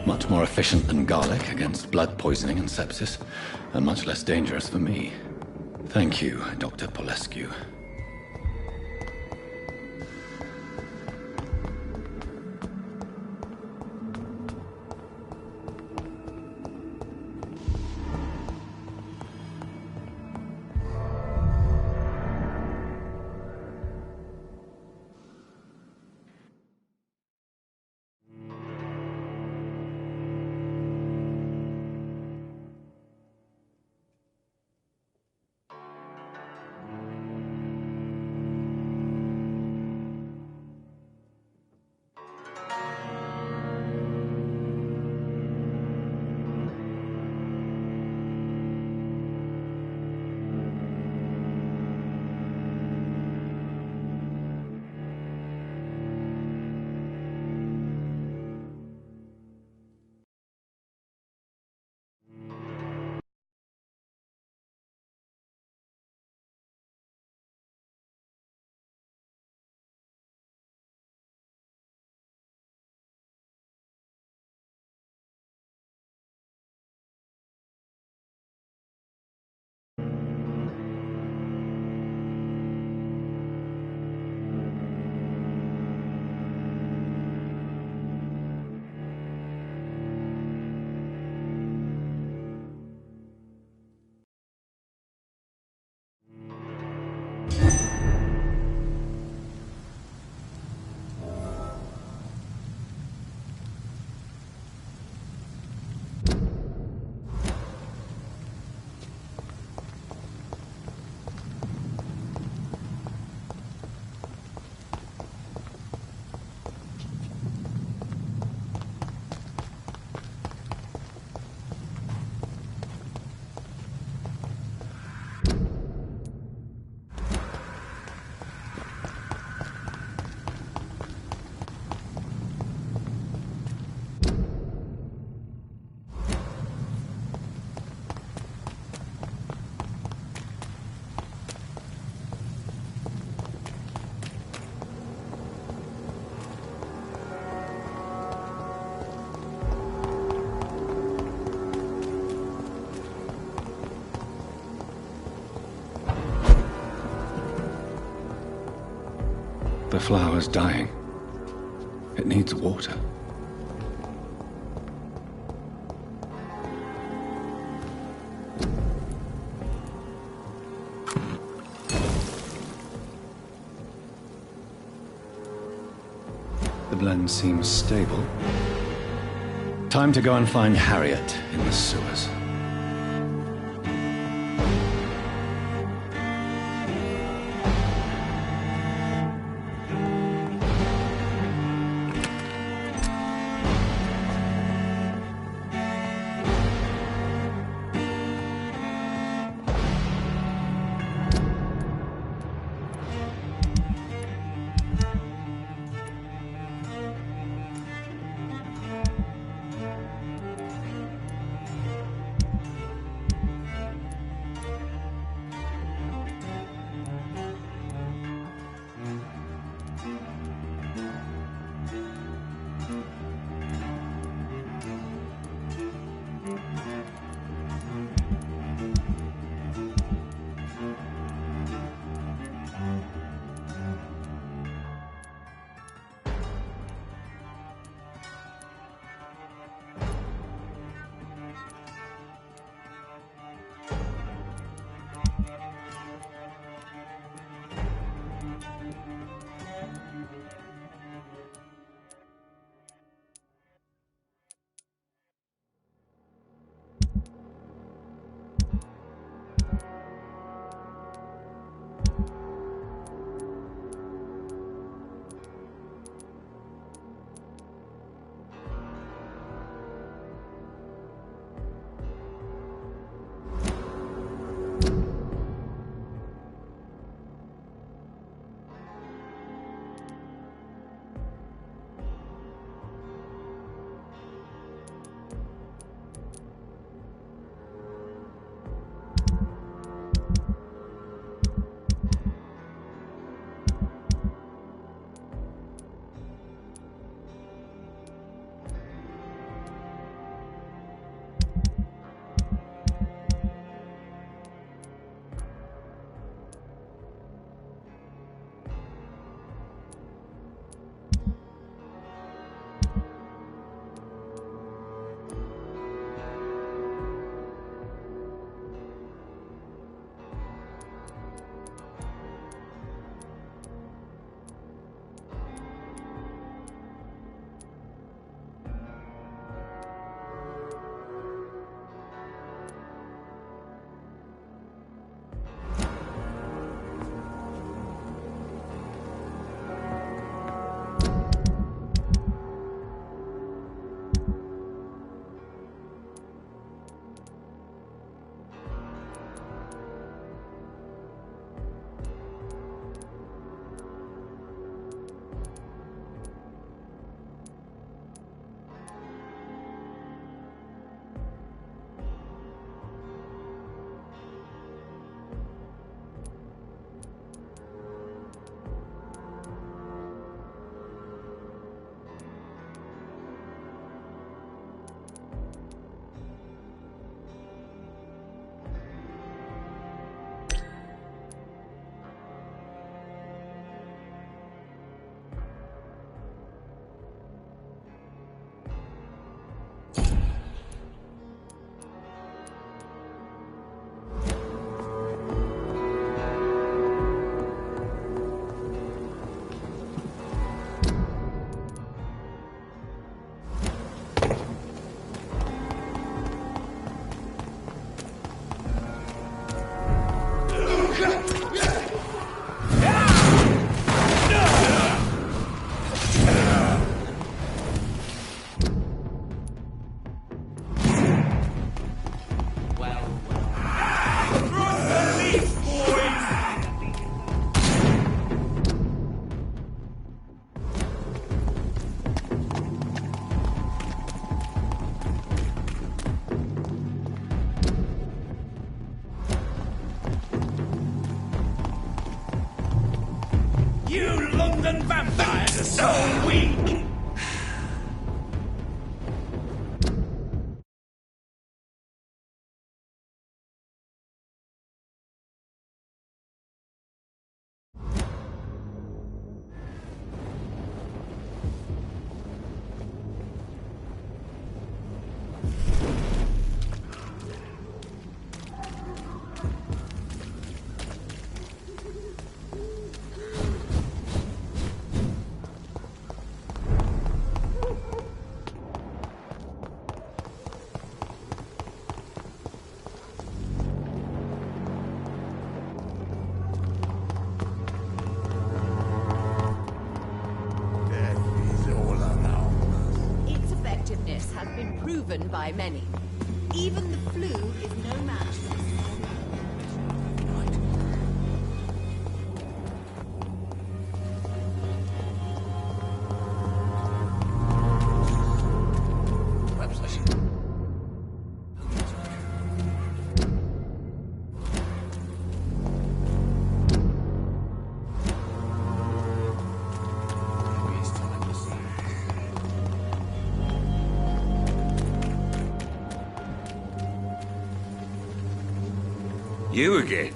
Much more efficient than garlic against blood poisoning and sepsis, and much less dangerous for me. Thank you, Dr. Polescu. The flower's dying. It needs water. The blend seems stable. Time to go and find Harriet in the sewers. Vampires are so weak! Has been proven by many. Even the flu is no match for this. You again?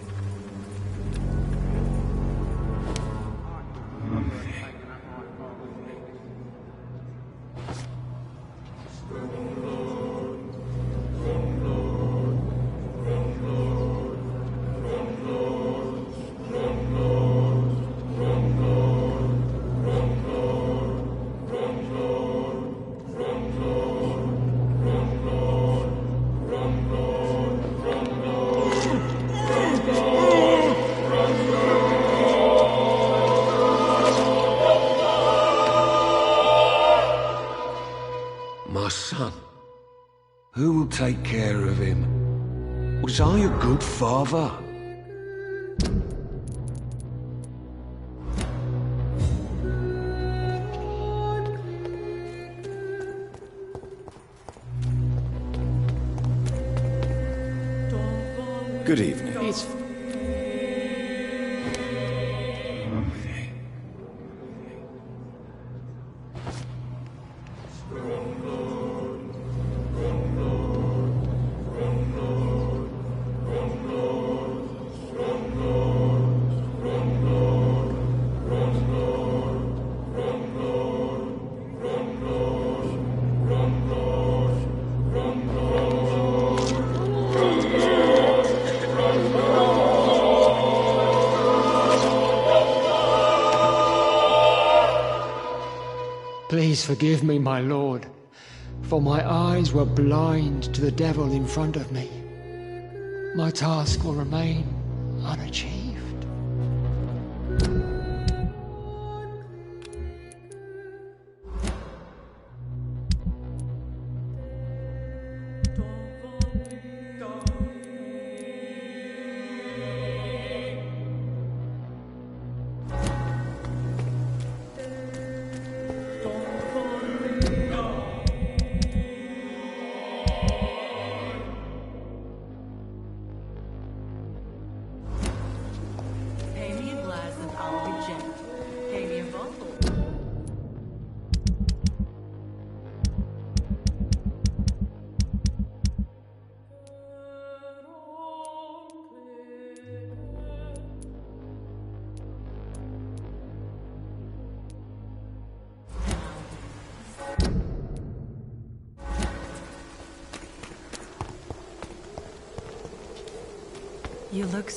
My son. Who will take care of him? Was I a good father? Good evening. It's... Please forgive me, my lord, for my eyes were blind to the devil in front of me. My task will remain unachieved. You look...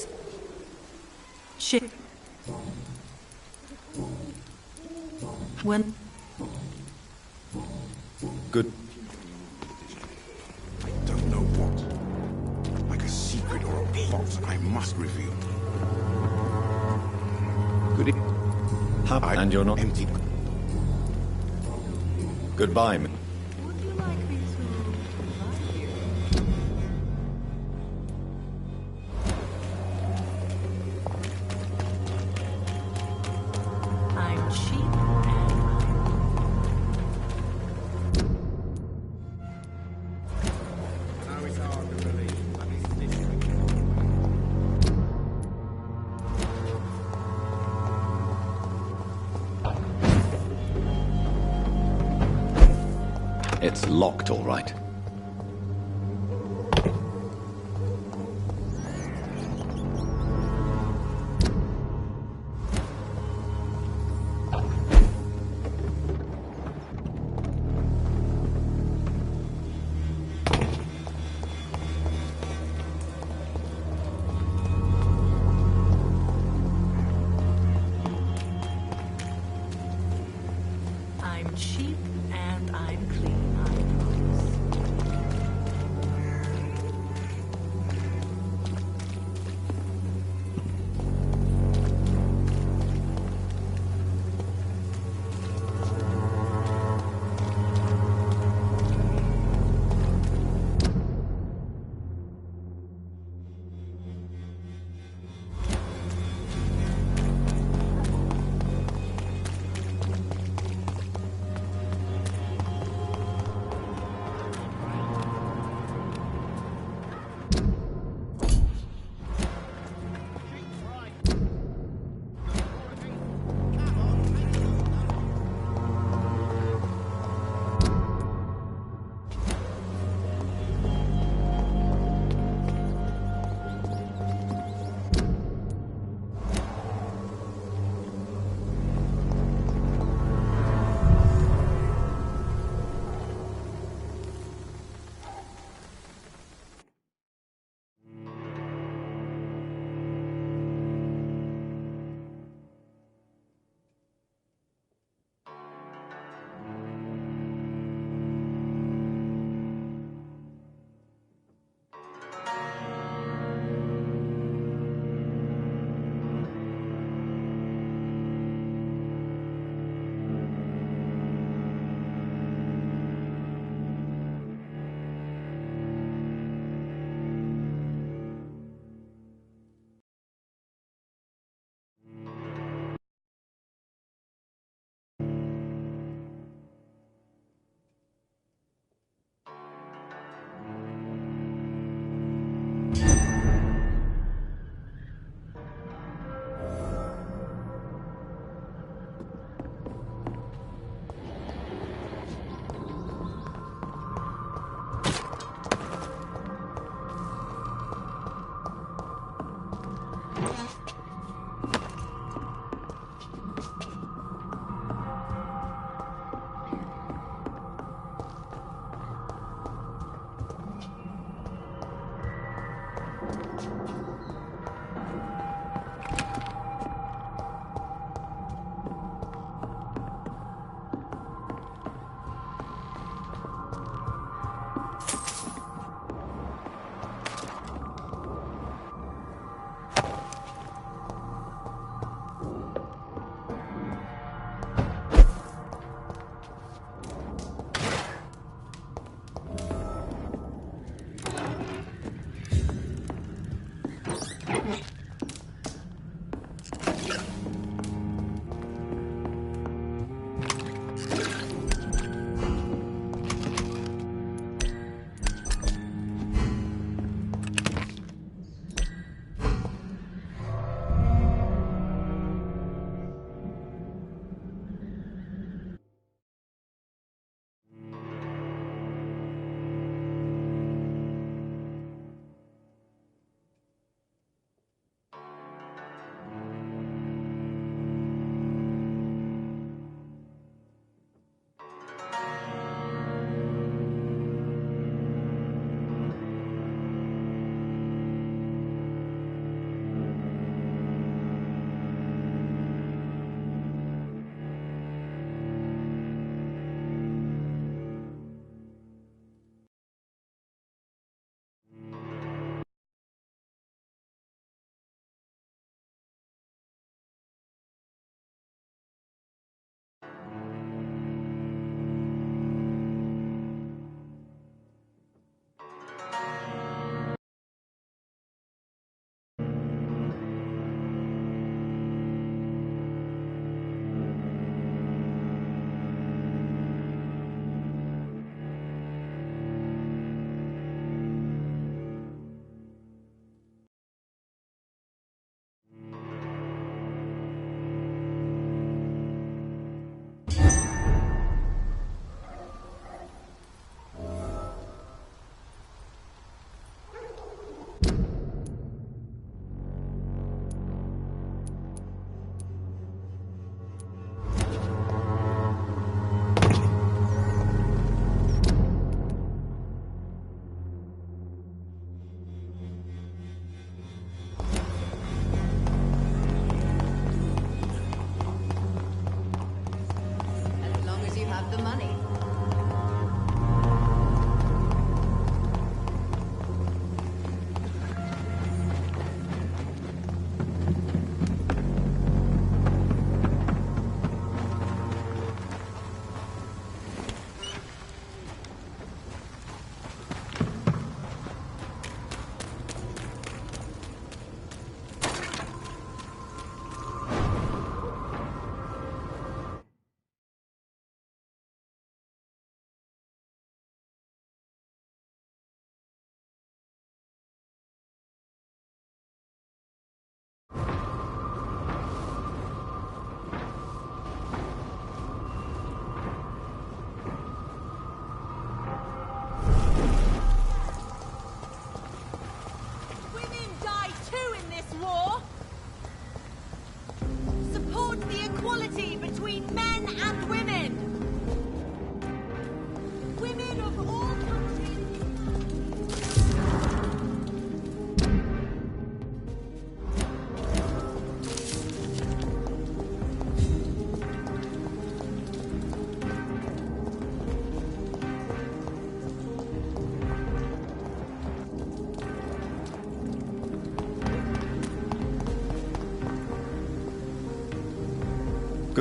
shit. When... Good. I don't know what. Like a secret or a plot I must reveal. Good evening. And you're not... Empty. Goodbye, man. It's locked, all right. I'm cheap and I'm clean, I promise.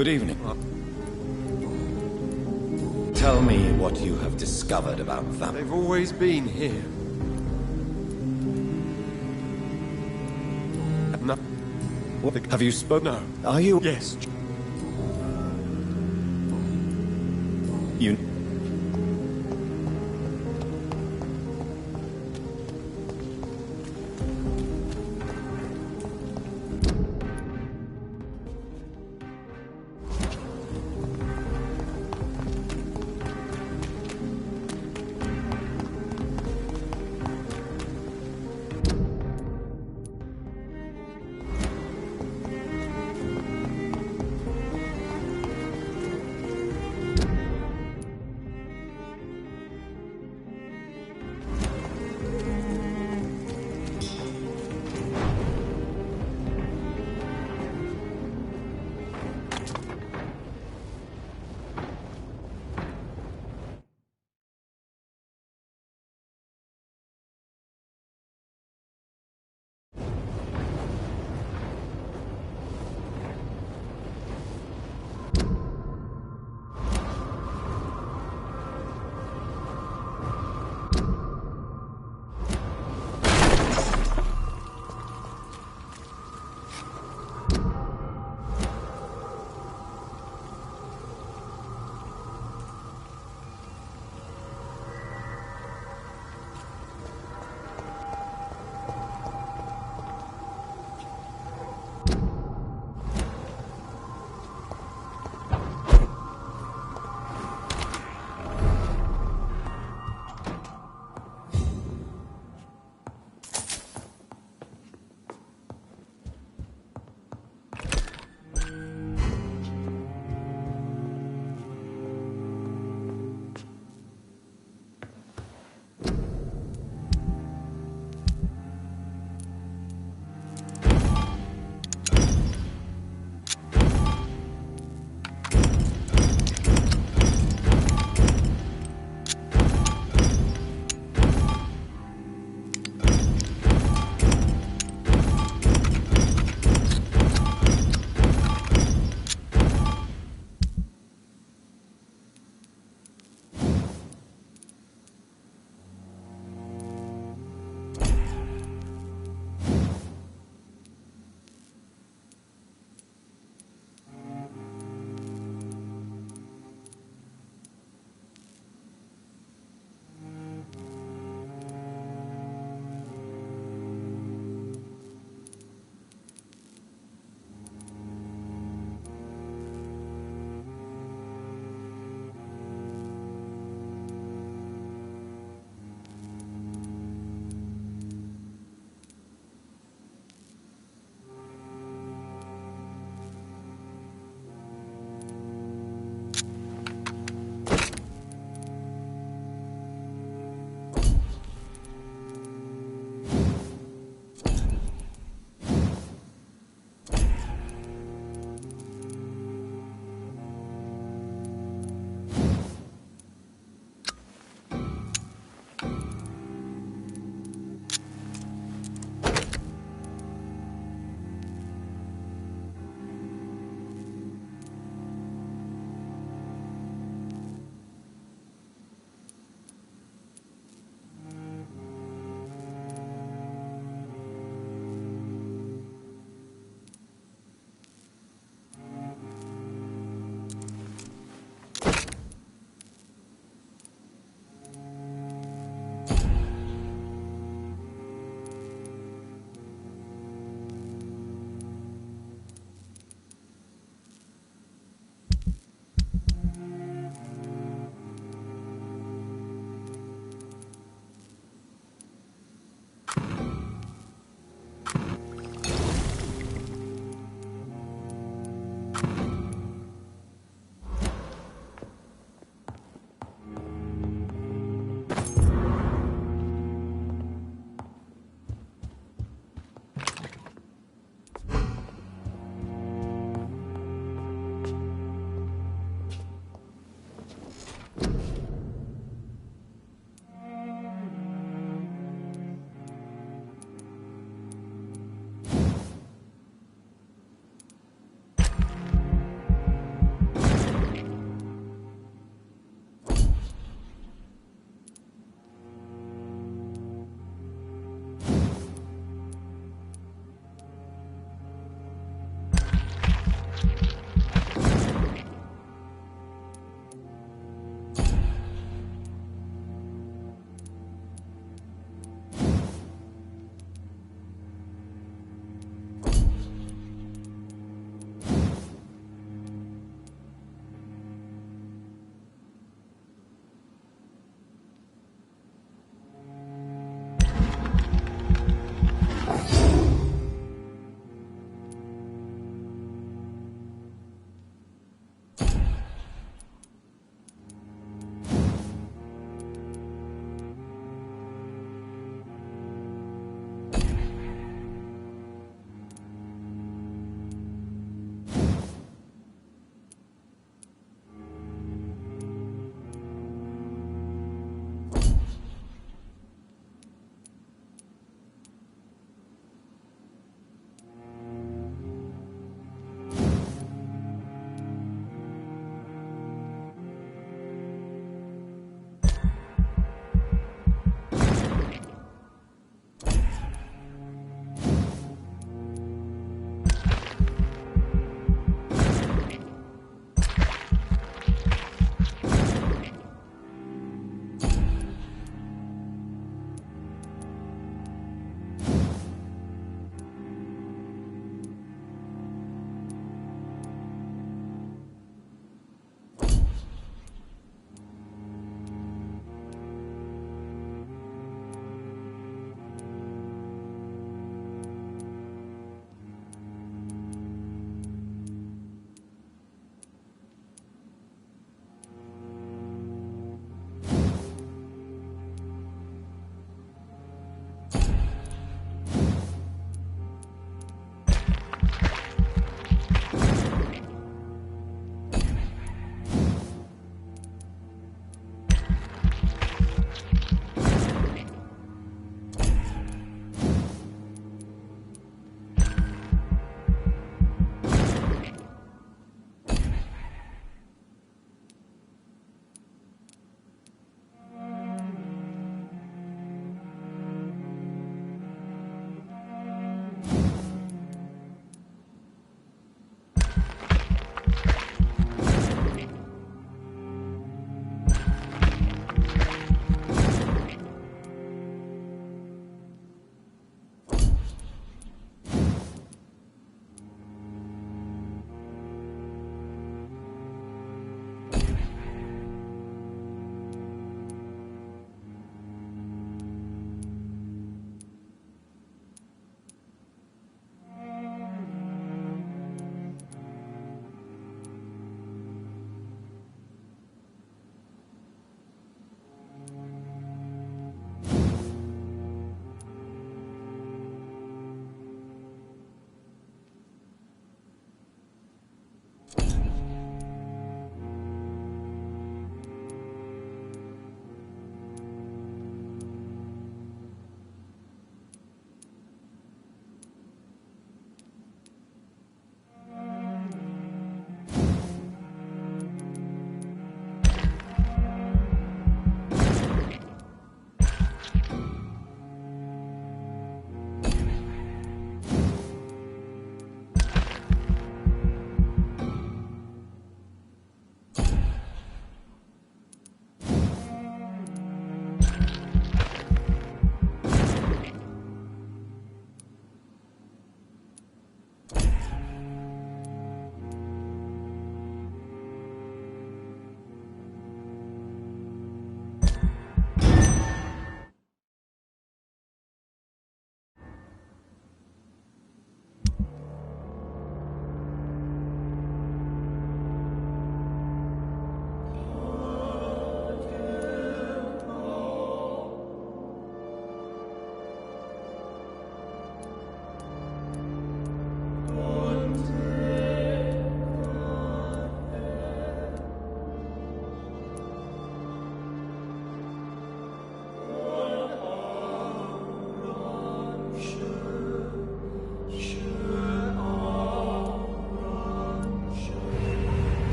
Good evening. Tell me what you have discovered about them. They've always been here. No. Have you spoken? No. Are you? Yes. You...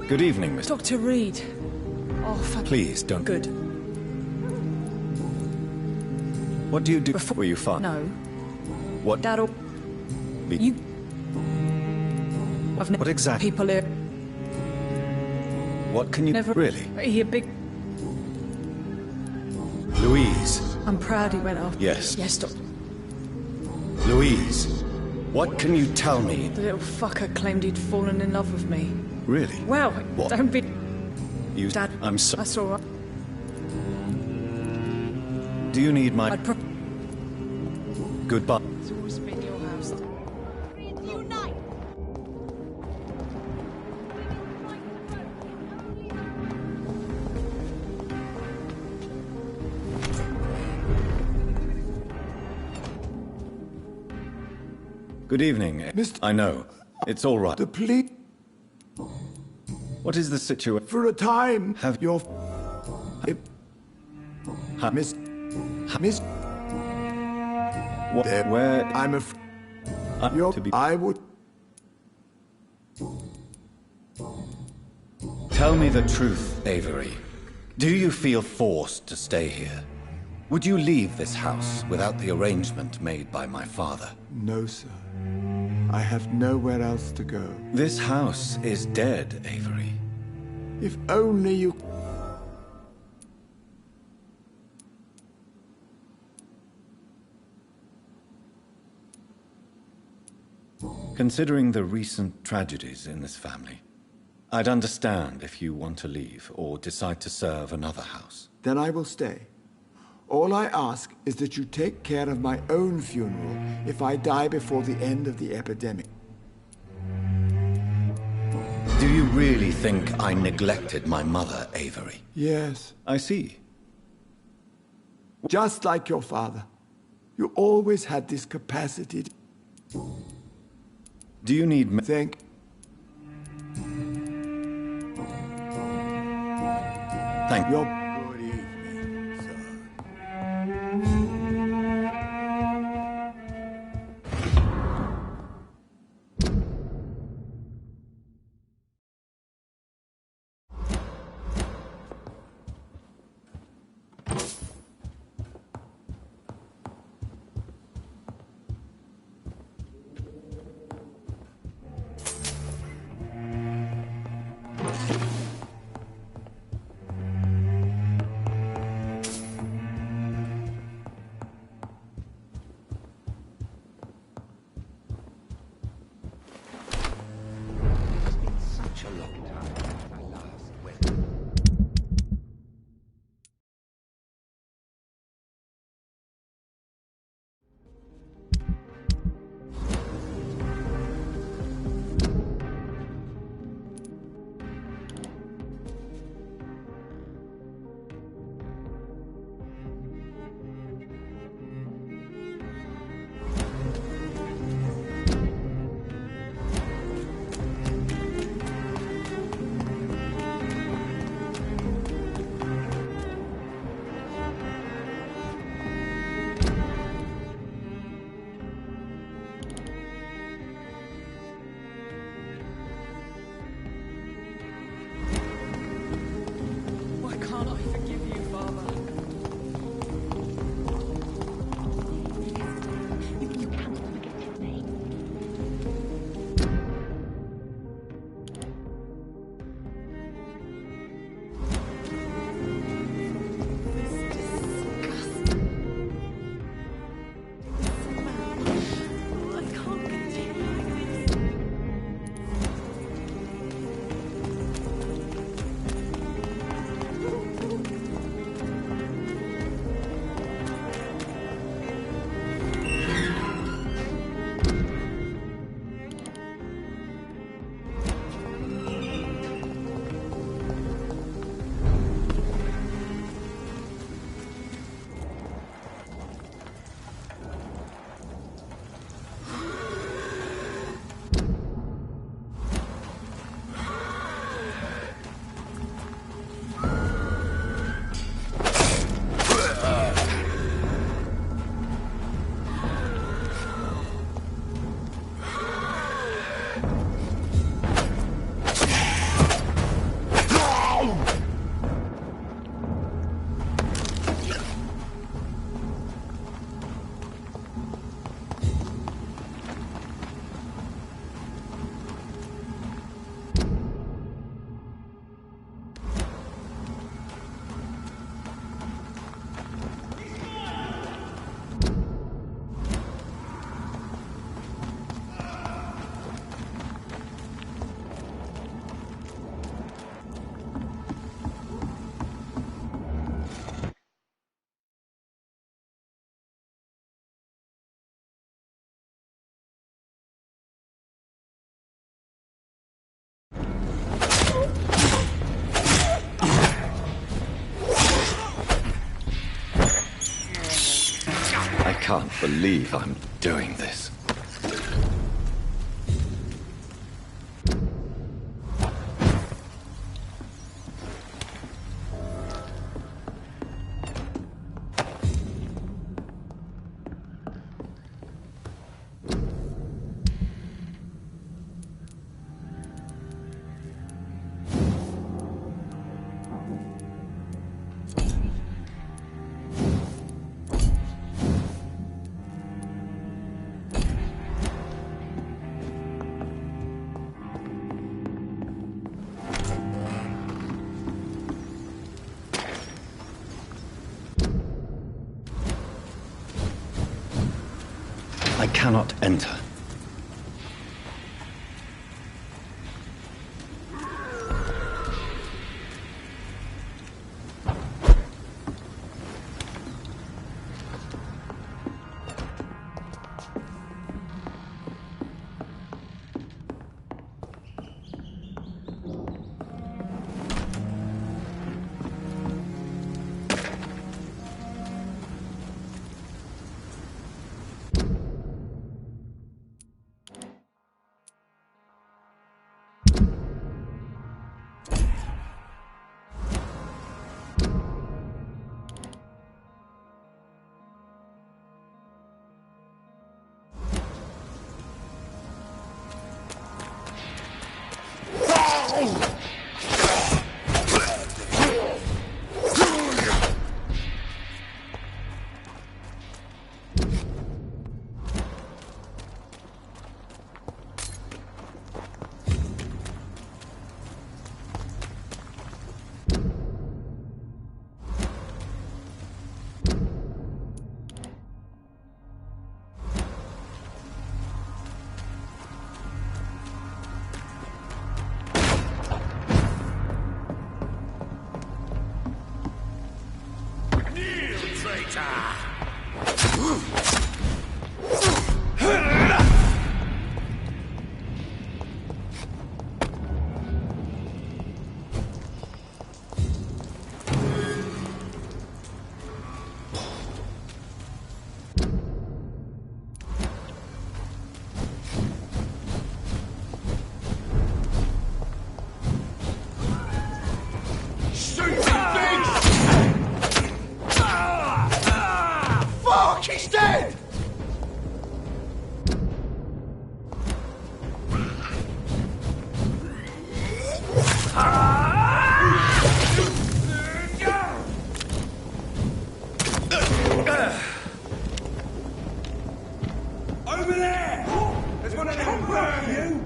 Good evening, Mr. Dr. Reed. Oh, Please, don't... Good. What do you do before you fight? No. What? That'll... Be... You... I've What exactly? People here... What can you... Never... Really? He a big... Louise. I'm proud he went off. Yes. Yes, Doctor. Louise. What can you tell me? The little fucker claimed he'd fallen in love with me. Really? Well, What? don't be... You... Dad, I'm sorry. that's all right. Do you need my... I'd Goodbye. It's always been your house. Unite! Good evening. Mr. I know. It's all right. The police... What is the situation? For a time, Have... your... Ha... Miss... What? There, Where... I'm afraid... to be... I would... Tell me the truth, Avery. Do you feel forced to stay here? Would you leave this house without the arrangement made by my father? No, sir. I have nowhere else to go. This house is dead, Avery. If only you... Considering the recent tragedies in this family, I'd understand if you want to leave or decide to serve another house. Then I will stay. All I ask is that you take care of my own funeral if I die before the end of the epidemic. Do you really think I neglected my mother, Avery? Yes. I see. Just like your father. You always had this capacity to... Do you need me? Thank... Thank you. Good evening, sir. can't believe I'm doing this. I cannot enter. He's dead! Over there! There's one of them burn you!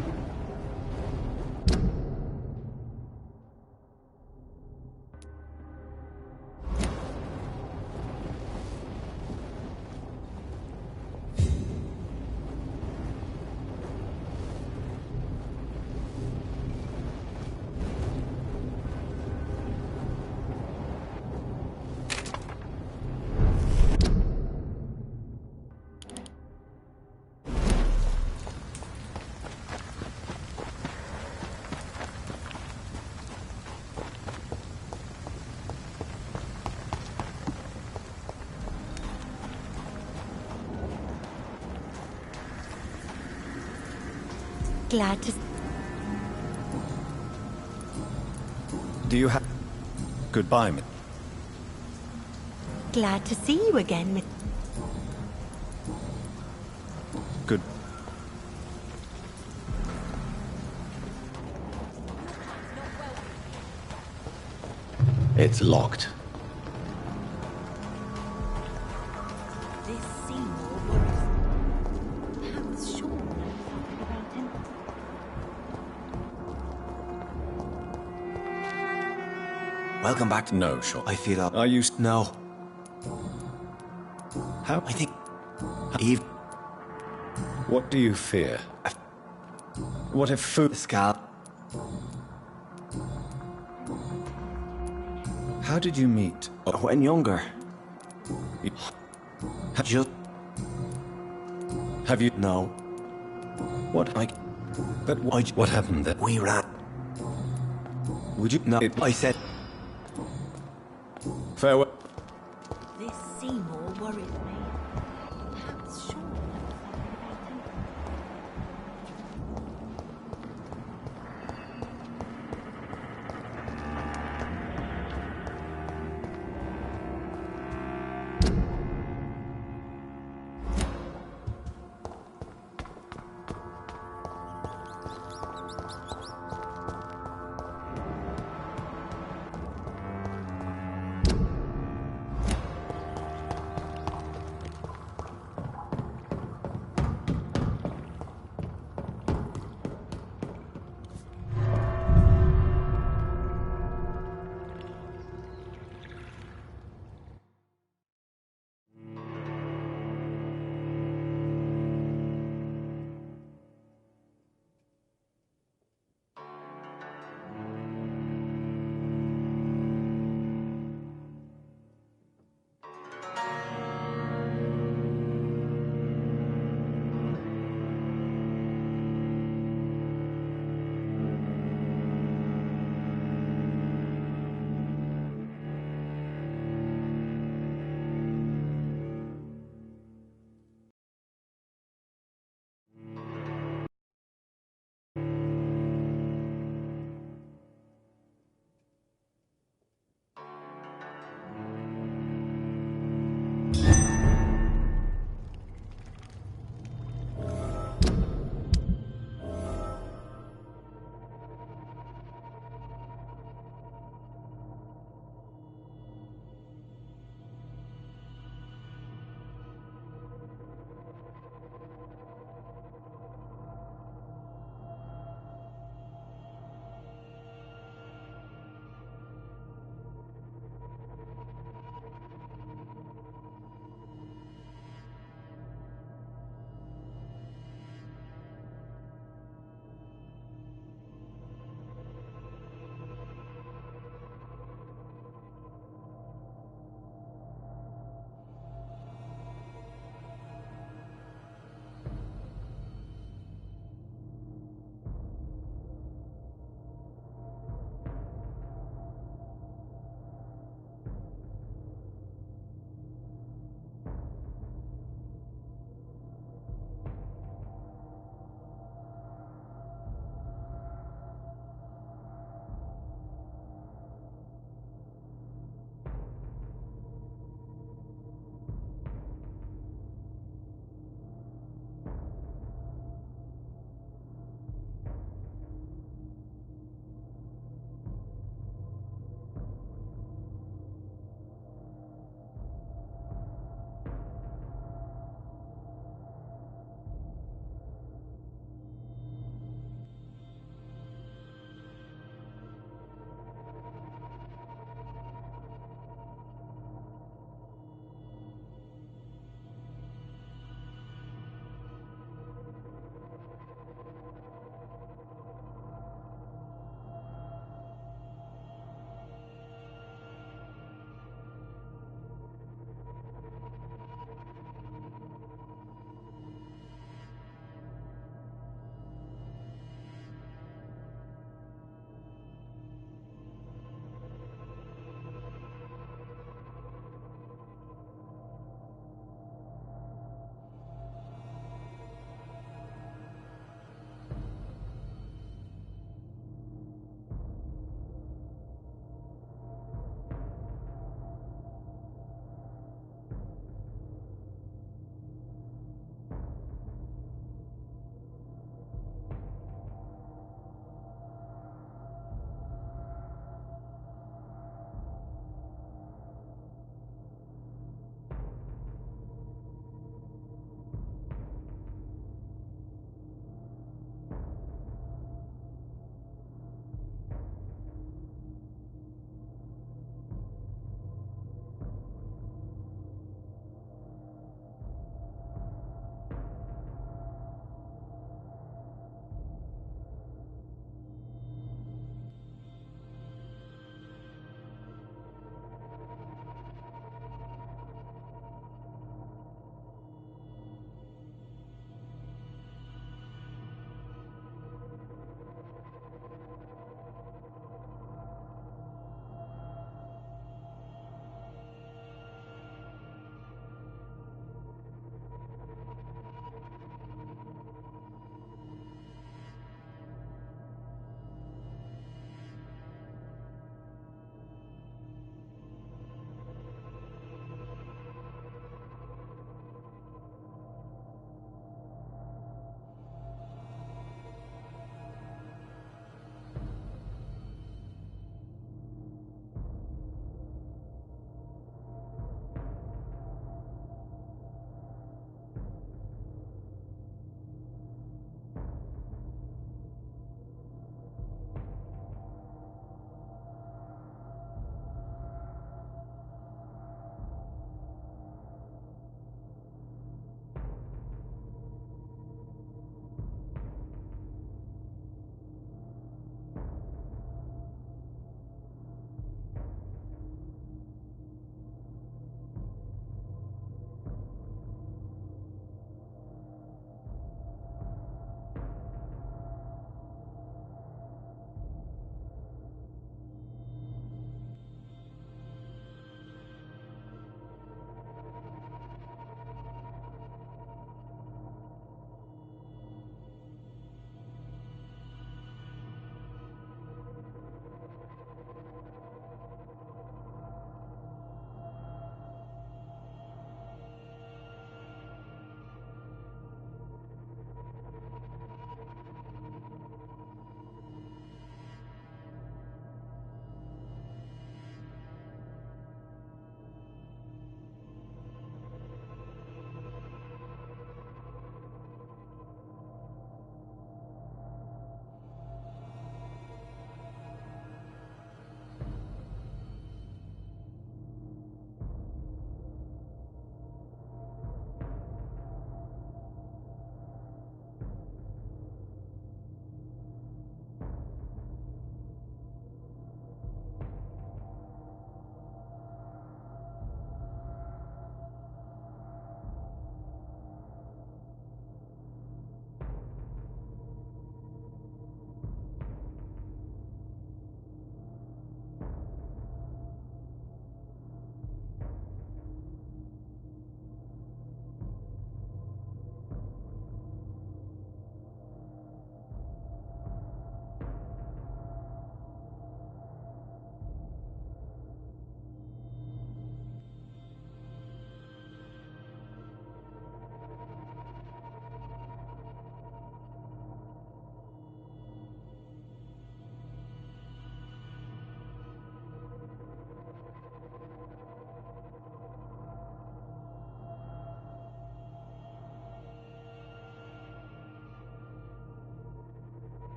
Glad to... Do you have... Goodbye, Miss... Glad to see you again, Miss... Good... It's locked. This Seymour worries. Perhaps Sean knows something about him. Welcome back. No, Sean. I feel up. Are you... No. How? I think... Eve... What do you fear? What if food... Scalp. How did you meet? When younger. Just... Have you... No. What? But what happened then? We ran. Would you... No, I said... Farewell. This Seymour worries me.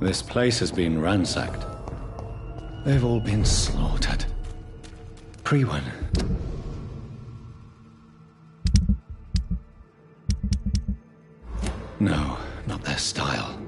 This place has been ransacked. They've all been slaughtered. Priwen. No, not their style.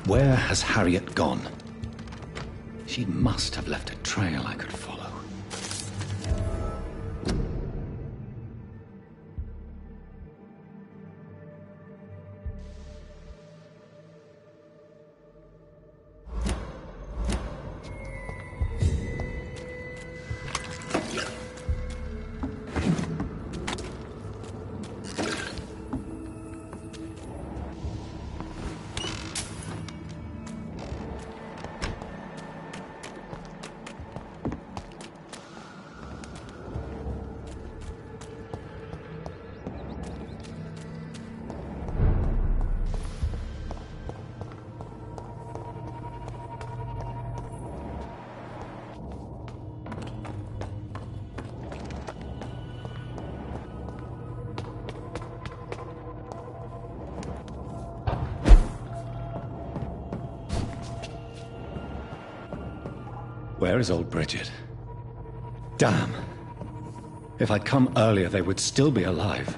Where has Harriet gone? She must have left a trail I could follow. Where is old Bridget? Damn. If I'd come earlier, they would still be alive.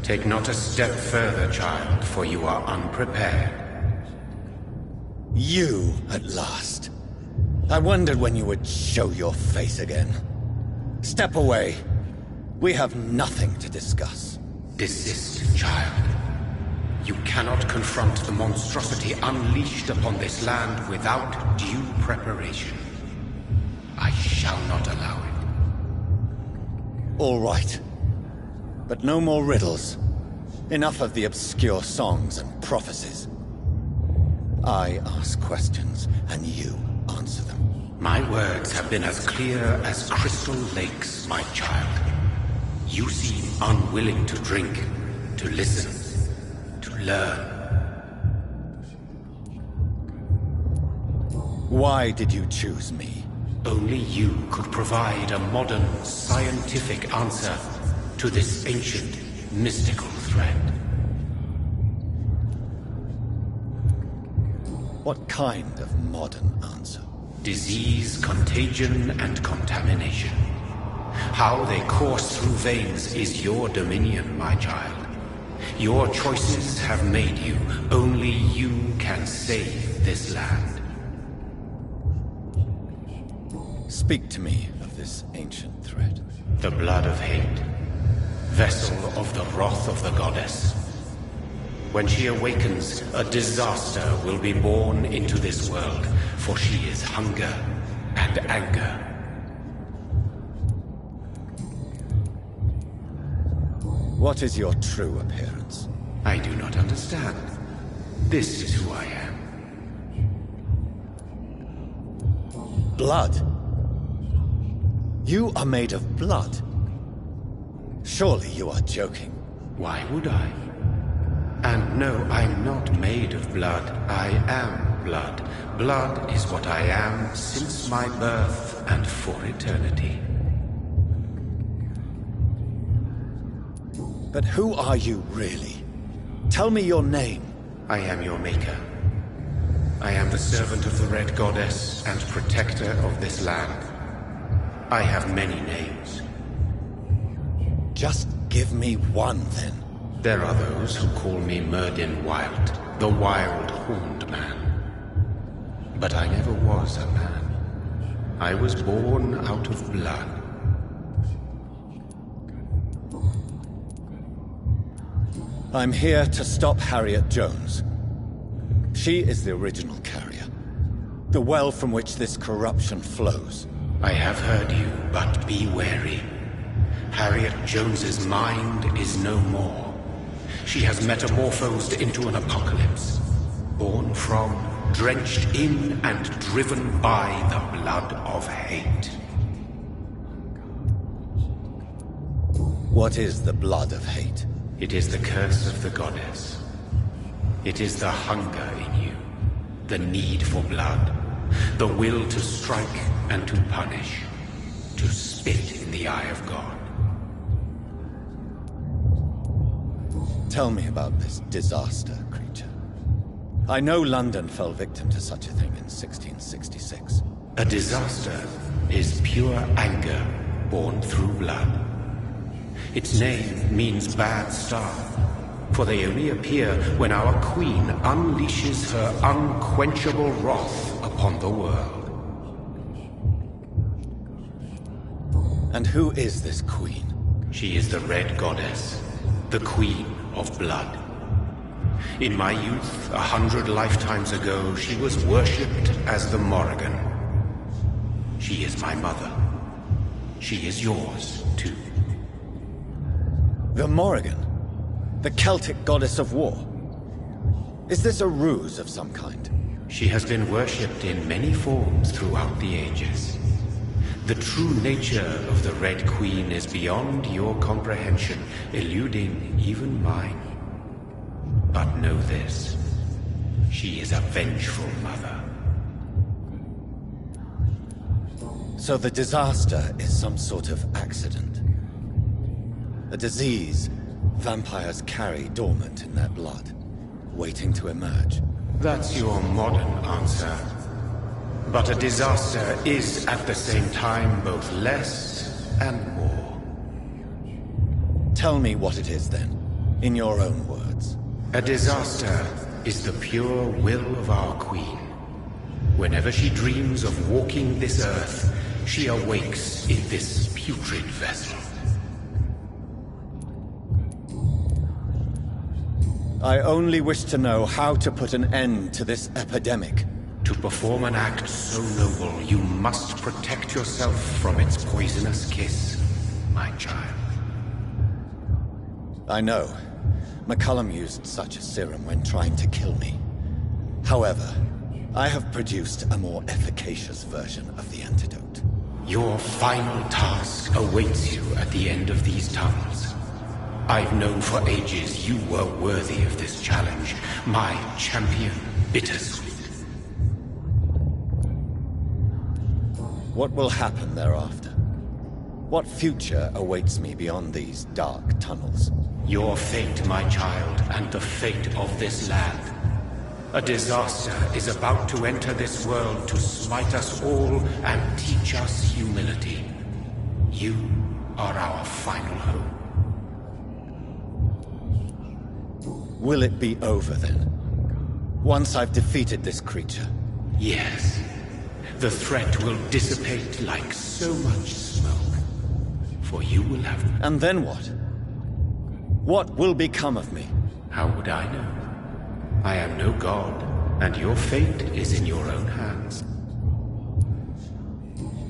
Take not a step further, child, for you are unprepared. You, at last. I wondered when you would show your face again. Step away. We have nothing to discuss. Desist, child. You cannot confront the monstrosity unleashed upon this land without due preparation. I shall not allow it. All right. But no more riddles. Enough of the obscure songs and prophecies. I ask questions, and you answer them. My words have been as clear as crystal lakes, my child. You seem unwilling to drink, to listen, to learn. Why did you choose me? Only you could provide a modern, scientific answer to this ancient, mystical threat. What kind of modern answer? Disease, contagion, and contamination. How they course through veins is your dominion, my child. Your choices have made you. Only you can save this land. Speak to me of this ancient threat. The blood of hate. Vessel of the wrath of the goddess. When she awakens, a disaster will be born into this world, for she is hunger and anger. What is your true appearance? I do not understand. This is who I am. Blood? You are made of blood? Surely you are joking. Why would I? And no, I'm not made of blood. I am blood. Blood is what I am since my birth and for eternity. But who are you really? Tell me your name. I am your maker. I am the servant of the Red Goddess and protector of this land. I have many names. Just give me one, then. There are those who call me Myrddin Wild, the Wild Horned Man. But I never was a man. I was born out of blood. I'm here to stop Harriet Jones. She is the original carrier. The well from which this corruption flows. I have heard you, but be wary. Harriet Jones's mind is no more. She has metamorphosed into an apocalypse. Born from, drenched in, and driven by the blood of hate. What is the blood of hate? It is the curse of the goddess. It is the hunger in you, the need for blood, the will to strike and to punish, to spit in the eye of God. Tell me about this disaster creature. I know London fell victim to such a thing in 1666. A disaster is pure anger born through blood. Its name means bad star, for they only appear when our queen unleashes her unquenchable wrath upon the world. And who is this queen? She is the Red Goddess, the queen of blood. In my youth, 100 lifetimes ago, she was worshipped as the Morrigan. She is my mother. She is yours, too. The Morrigan? The Celtic goddess of war? Is this a ruse of some kind? She has been worshipped in many forms throughout the ages. The true nature of the Red Queen is beyond your comprehension, eluding even mine. But know this, she is a vengeful mother. So the disaster is some sort of accident. A disease vampires carry dormant in their blood, waiting to emerge. That's your modern answer. But a disaster is at the same time both less and more. Tell me what it is then, in your own words. A disaster is the pure will of our queen. Whenever she dreams of walking this earth, she awakes in this putrid vessel. I only wish to know how to put an end to this epidemic. To perform an act so noble, you must protect yourself from its poisonous kiss, my child. I know. McCullum used such a serum when trying to kill me. However, I have produced a more efficacious version of the antidote. Your final task awaits you at the end of these tunnels. I've known for ages you were worthy of this challenge, my champion, Bittersweet. What will happen thereafter? What future awaits me beyond these dark tunnels? Your fate, my child, and the fate of this land. A disaster is about to enter this world to smite us all and teach us humility. You are our final hope. Will it be over then? Once I've defeated this creature? Yes. The threat will dissipate like so much smoke. For you will have... And then what? What will become of me? How would I know? I am no god, and your fate is in your own hands.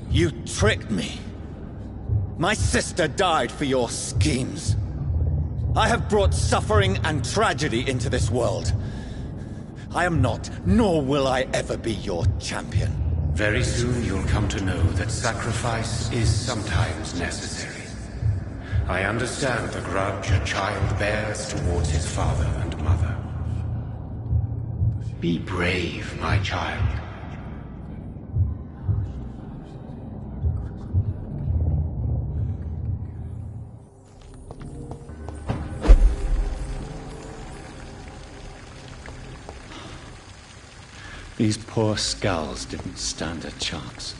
You tricked me. My sister died for your schemes. I have brought suffering and tragedy into this world. I am not, nor will I ever be your champion. Very soon you'll come to know that sacrifice is sometimes necessary. I understand the grudge a child bears towards his father and mother. Be brave, my child. These poor skulls didn't stand a chance.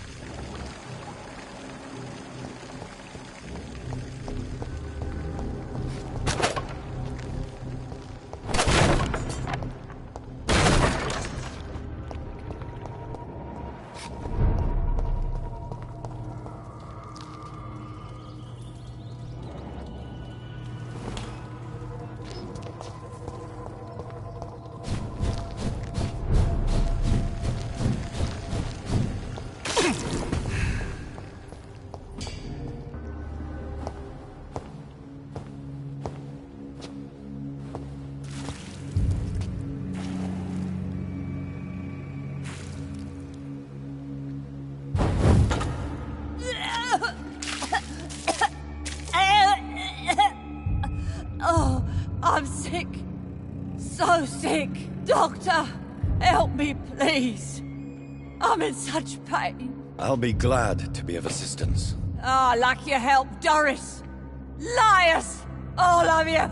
I'm sick. So sick. Doctor, help me, please. I'm in such pain. I'll be glad to be of assistance. Ah, like your help, Doris. Liars! All of you!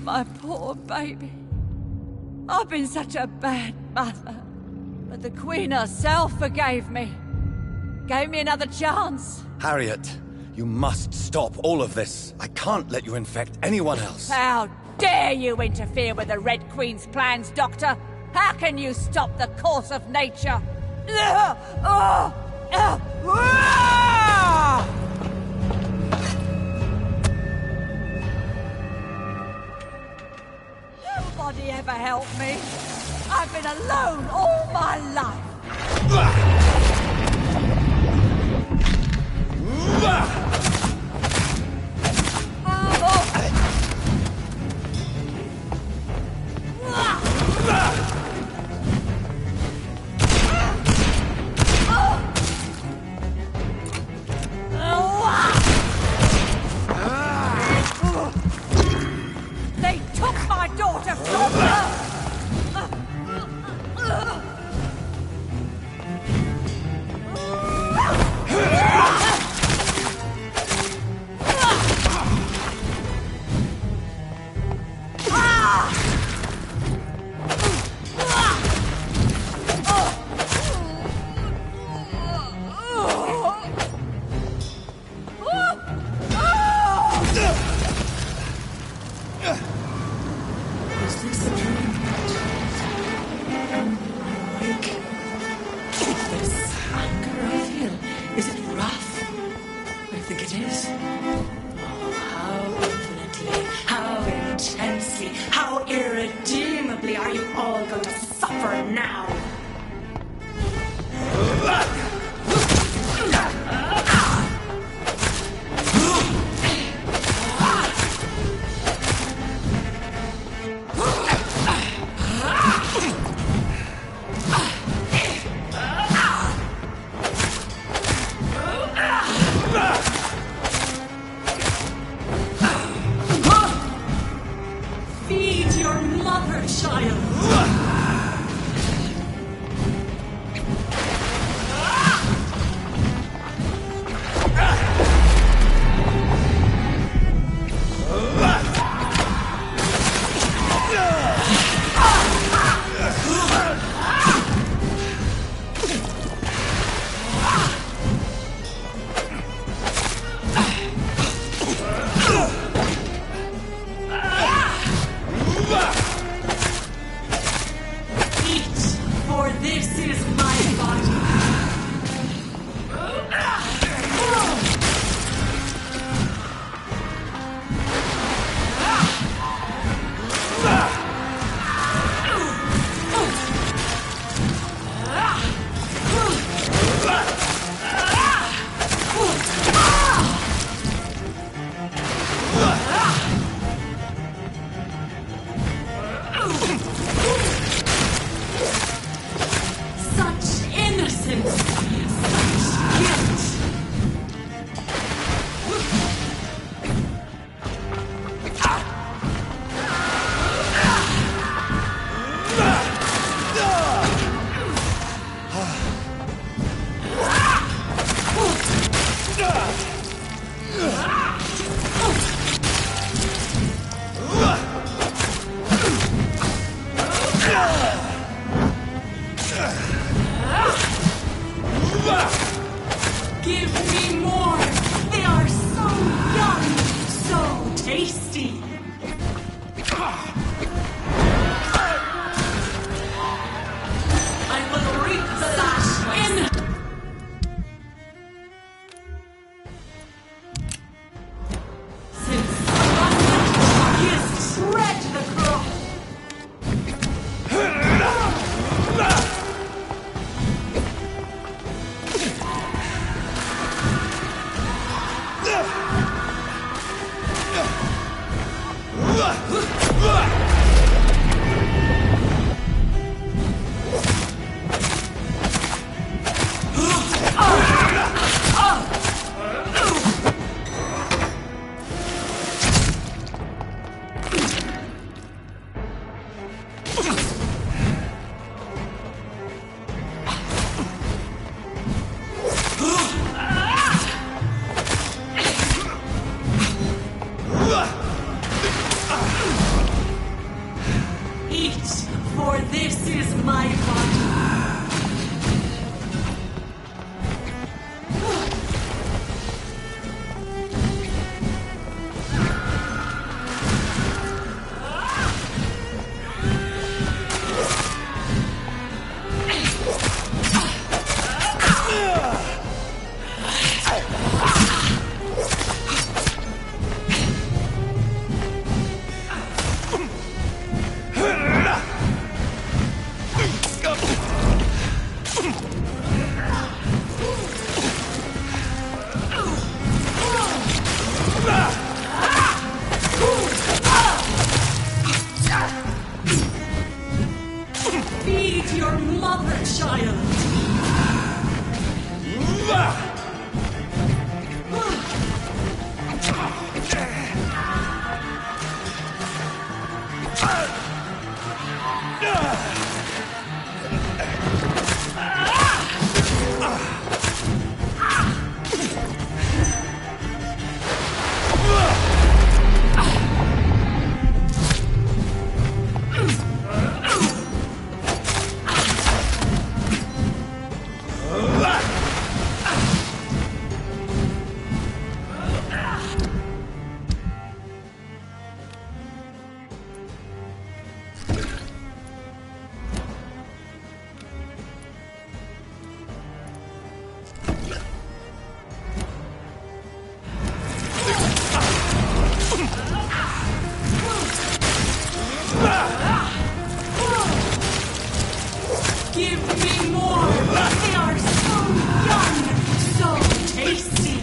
My poor baby. I've been such a bad mother. But the Queen herself forgave me. Gave me another chance. Harriet, you must stop all of this. I can't let you infect anyone else. How dare you interfere with the Red Queen's plans, Doctor? How can you stop the course of nature? Nobody ever helped me. I've been alone all my life. They took my daughter from her! Is this a dream? Am I awake? Is this anger I feel? Is it wrath? I think it is. Oh, how infinitely, how intensely, how irredeemably are you all going to suffer now? Feed your mother, child! Give me more! They are so young, so tasty! I will reap the lash in! Since he has tread the cross! Eat, for this is my body. Feed your mother, child. Give me more! They are so young, so tasty!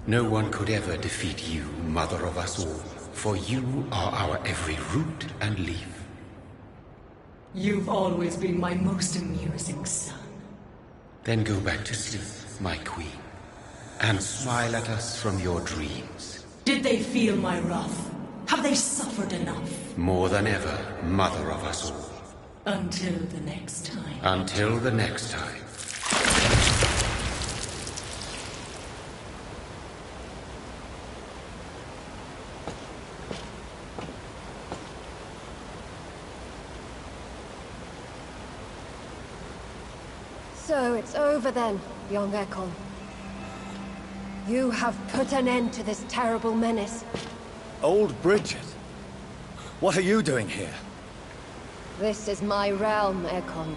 No one could ever defeat you, mother of us all, for you are our every root and leaf. You've always been my most amusing son. Then go back to sleep, my queen, and smile at us from your dreams. Did they feel my wrath? Have they suffered enough? More than ever, mother of us all. Until the next time. Until the next time. So it's over then, young Ekon. You have put an end to this terrible menace. Old Bridget? What are you doing here? This is my realm, Ekon.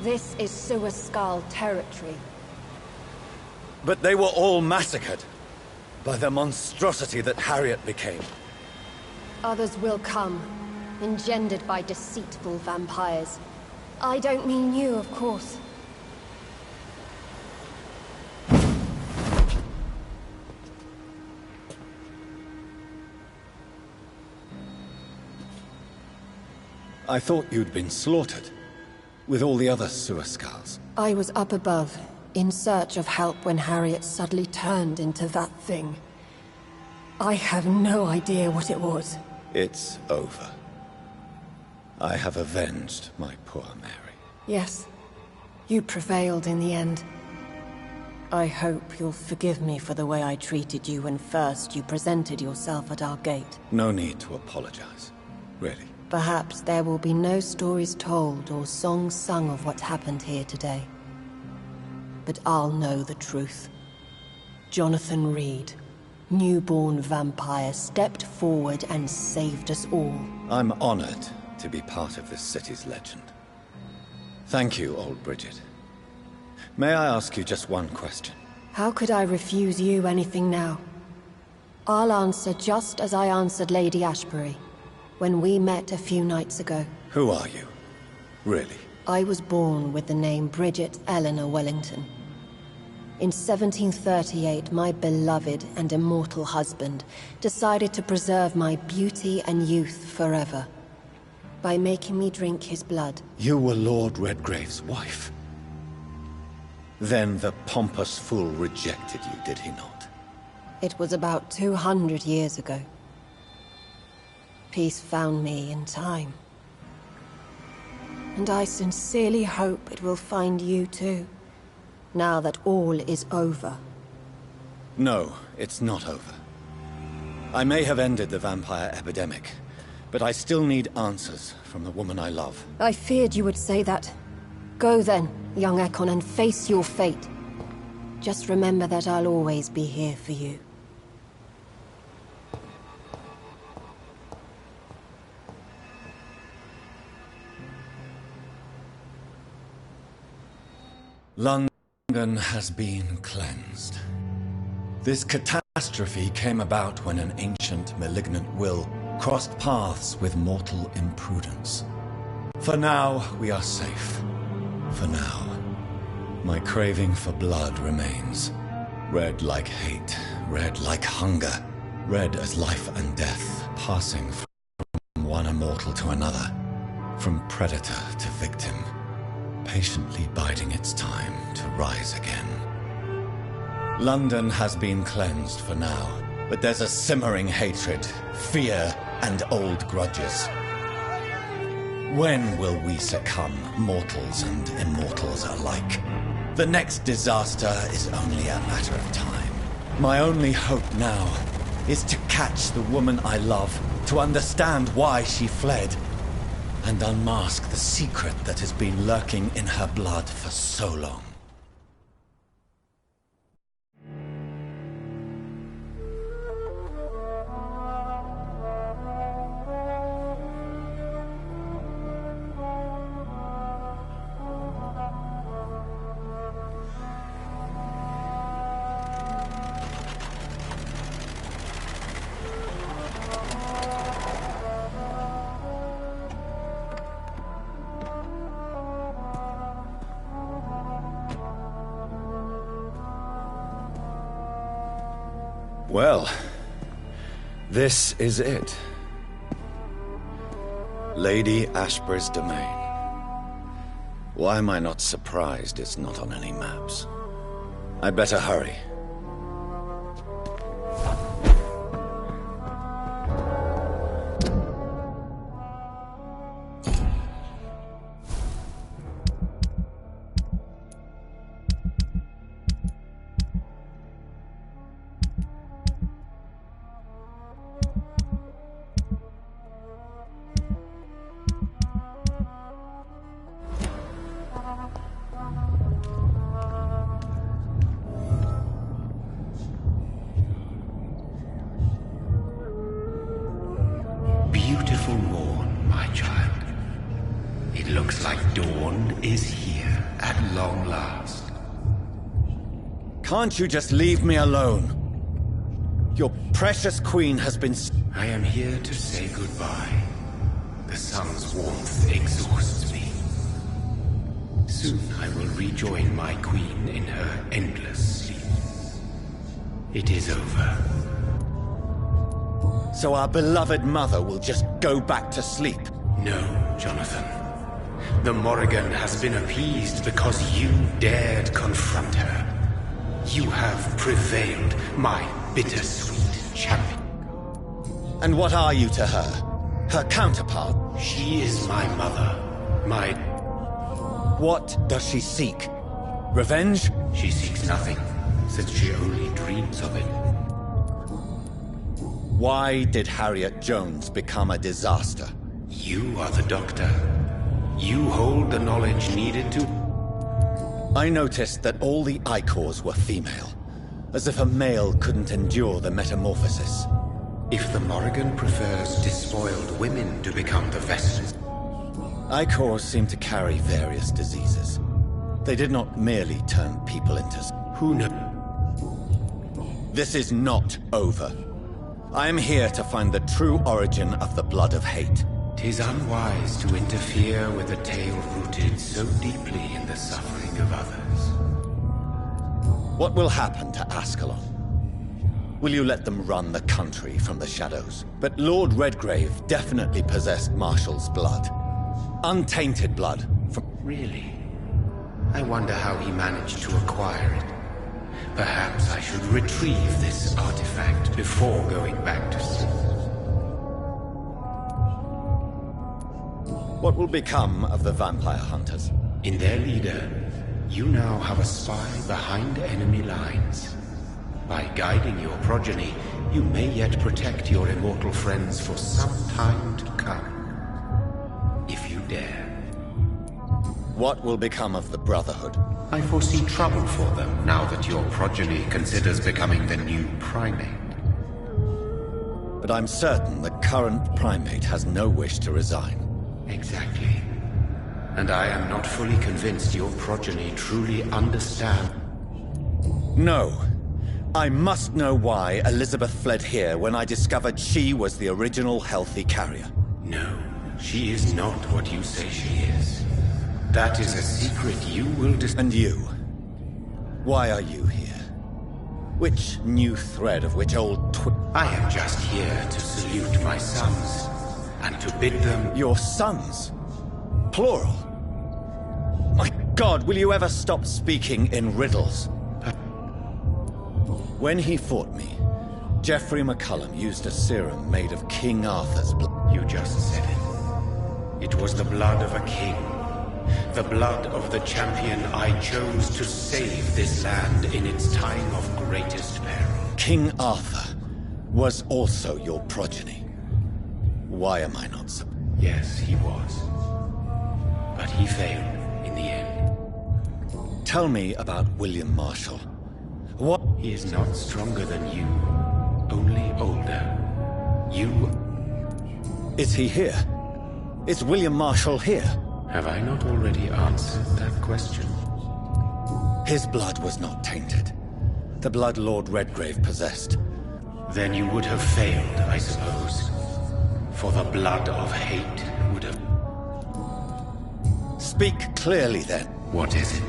This is Suaskal territory. But they were all massacred by the monstrosity that Harriet became. Others will come, engendered by deceitful vampires. I don't mean you, of course. I thought you'd been slaughtered, with all the other Suascars. I was up above, in search of help when Harriet suddenly turned into that thing. I have no idea what it was. It's over. I have avenged my poor Mary. Yes, you prevailed in the end. I hope you'll forgive me for the way I treated you when first you presented yourself at our gate. No need to apologize, really. Perhaps there will be no stories told or songs sung of what happened here today. But I'll know the truth. Jonathan Reed, newborn vampire, stepped forward and saved us all. I'm honored to be part of this city's legend. Thank you, old Bridget. May I ask you just one question? How could I refuse you anything now? I'll answer just as I answered Lady Ashbury when we met a few nights ago. Who are you? Really? I was born with the name Bridget Eleanor Wellington. In 1738, my beloved and immortal husband decided to preserve my beauty and youth forever by making me drink his blood. You were Lord Redgrave's wife. Then the pompous fool rejected you, did he not? It was about 200 years ago. Peace found me in time. And I sincerely hope it will find you too, now that all is over. No, it's not over. I may have ended the vampire epidemic, but I still need answers from the woman I love. I feared you would say that. Go then, young Ekon, and face your fate. Just remember that I'll always be here for you. London has been cleansed. This catastrophe came about when an ancient, malignant will crossed paths with mortal imprudence. For now, we are safe. For now. My craving for blood remains. Red like hate, red like hunger, red as life and death, passing from one immortal to another, from predator to victim, patiently biding its time to rise again. London has been cleansed for now, but there's a simmering hatred, fear, and old grudges. When will we succumb, mortals and immortals alike? The next disaster is only a matter of time. My only hope now is to catch the woman I love, to understand why she fled, and unmask the secret that has been lurking in her blood for so long. Well, this is it. Lady Ashbury's domain. Why am I not surprised it's not on any maps? I'd better hurry. Beautiful morn, my child. It looks like dawn is here at long last. Can't you just leave me alone? Your precious queen has been... I am here to say goodbye. The sun's warmth exhausts me. Soon I will rejoin my queen in her endless sleep. It is over. So our beloved mother will just go back to sleep? No. Jonathan. The Morrigan has been appeased because you dared confront her. You have prevailed, my bittersweet champion. And what are you to her? Her counterpart? She is my mother. My... What does she seek? Revenge? She seeks nothing, since she only dreams of it. Why did Harriet Jones become a disaster? You are the doctor. You hold the knowledge needed to... I noticed that all the Icors were female, as if a male couldn't endure the metamorphosis. If the Morrigan prefers despoiled women to become the vessels... Icors seem to carry various diseases. They did not merely turn people into... Who knows? This is not over. I am here to find the true origin of the blood of hate. 'Tis unwise to interfere with a tale rooted so deeply in the suffering of others. What will happen to Ascalon? Will you let them run the country from the shadows? But Lord Redgrave definitely possessed Marshall's blood. Untainted blood from... Really? I wonder how he managed to acquire it. Perhaps I should retrieve this artifact before going back to sleep. What will become of the vampire hunters? In their leader, you now have a spy behind enemy lines. By guiding your progeny, you may yet protect your immortal friends for some time to come. If you dare. What will become of the Brotherhood? I foresee trouble for them now that your progeny considers becoming the new primate. But I'm certain the current primate has no wish to resign. Exactly. And I am not fully convinced your progeny truly understand. No. I must know why Elizabeth fled here when I discovered she was the original healthy carrier. No, she is not what you say she is. That is a secret you will And you? Why are you here? Which new thread of which old I am just here to salute my sons, and to bid them... Your sons? Plural? My God, will you ever stop speaking in riddles? When he fought me, Geoffrey McCullum used a serum made of King Arthur's blood. You just said it. It was the blood of a king. The blood of the champion I chose to save this land in its time of greatest peril. King Arthur was also your progeny. Why am I not so? Yes, he was. But he failed in the end. Tell me about William Marshall. What? He is not stronger than you, only older. You... Is he here? Is William Marshall here? Have I not already answered that question? His blood was not tainted. The blood Lord Redgrave possessed. Then you would have failed, I suppose. For the blood of hate would have... Speak clearly, then. What is it?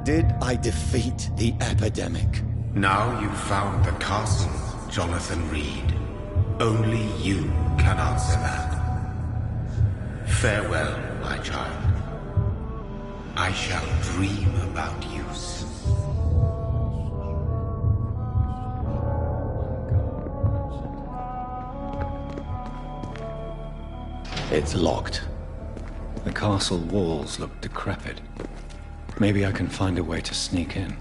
Did I defeat the epidemic? Now you've found the castle, Jonathan Reed. Only you can answer that. Farewell, my child. I shall dream about you soon. It's locked. The castle walls look decrepit. Maybe I can find a way to sneak in.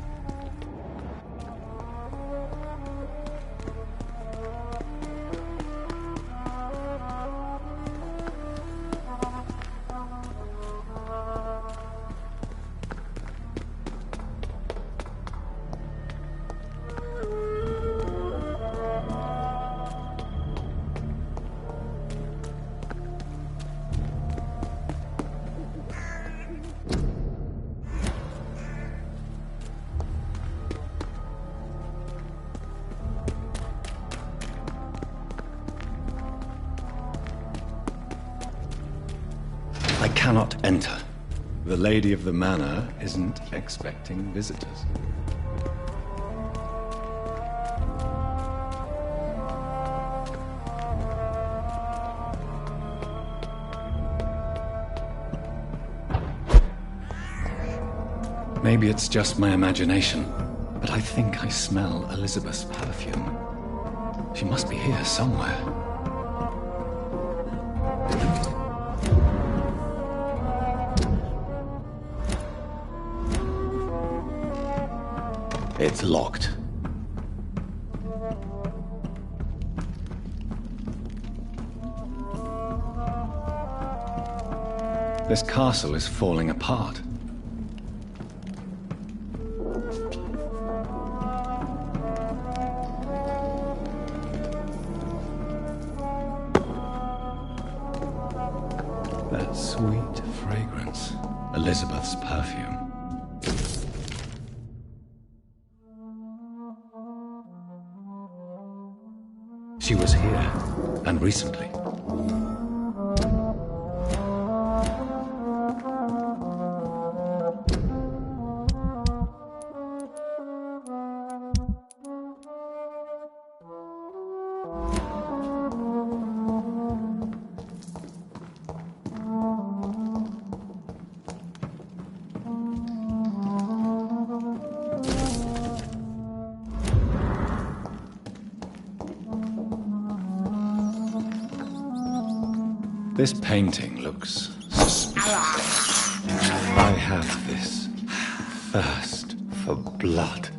I cannot enter. The lady of the manor isn't expecting visitors. Maybe it's just my imagination, but I think I smell Elizabeth's perfume. She must be here somewhere. It's locked. This castle is falling apart. That sweet fragrance. Elizabeth's perfume. She was here, and recently. This painting looks suspicious. I have this thirst for blood.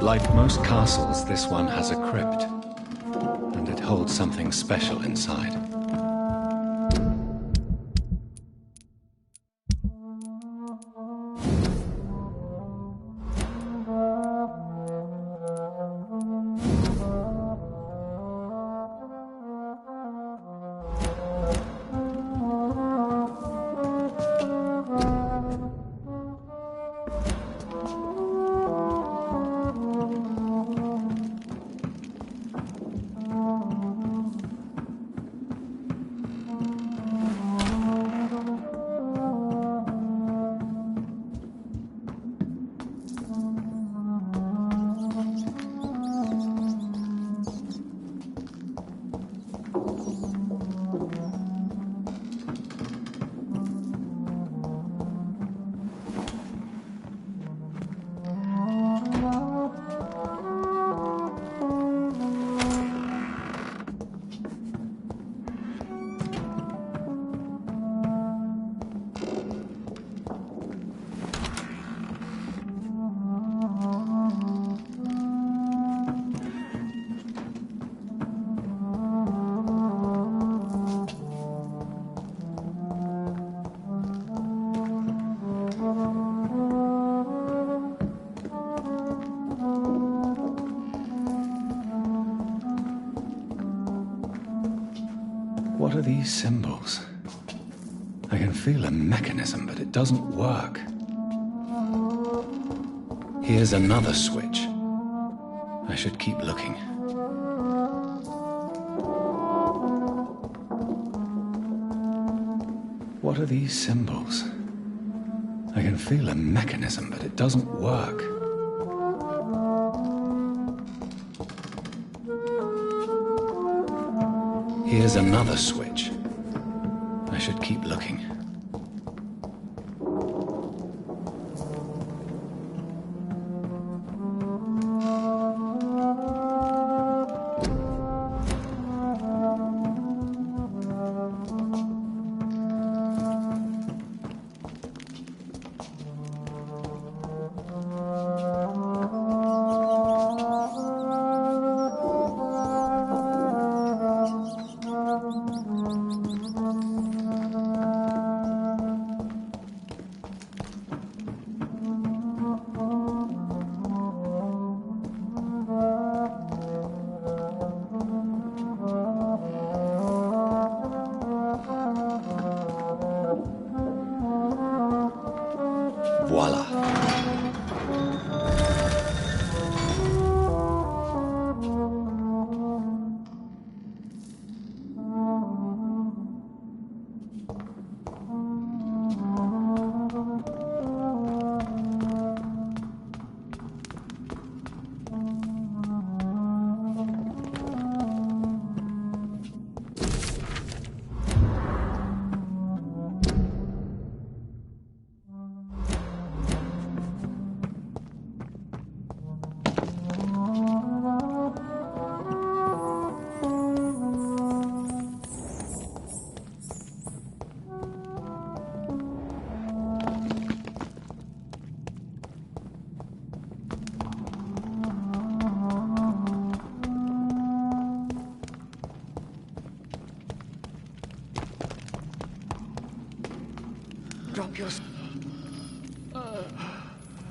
Like most castles, this one has a crypt, and it holds something special inside. What are these symbols? I can feel a mechanism, but it doesn't work. Here's another switch. I should keep looking. What are these symbols? I can feel a mechanism, but it doesn't work. Here's another switch. I should keep looking. Voila. Drop your...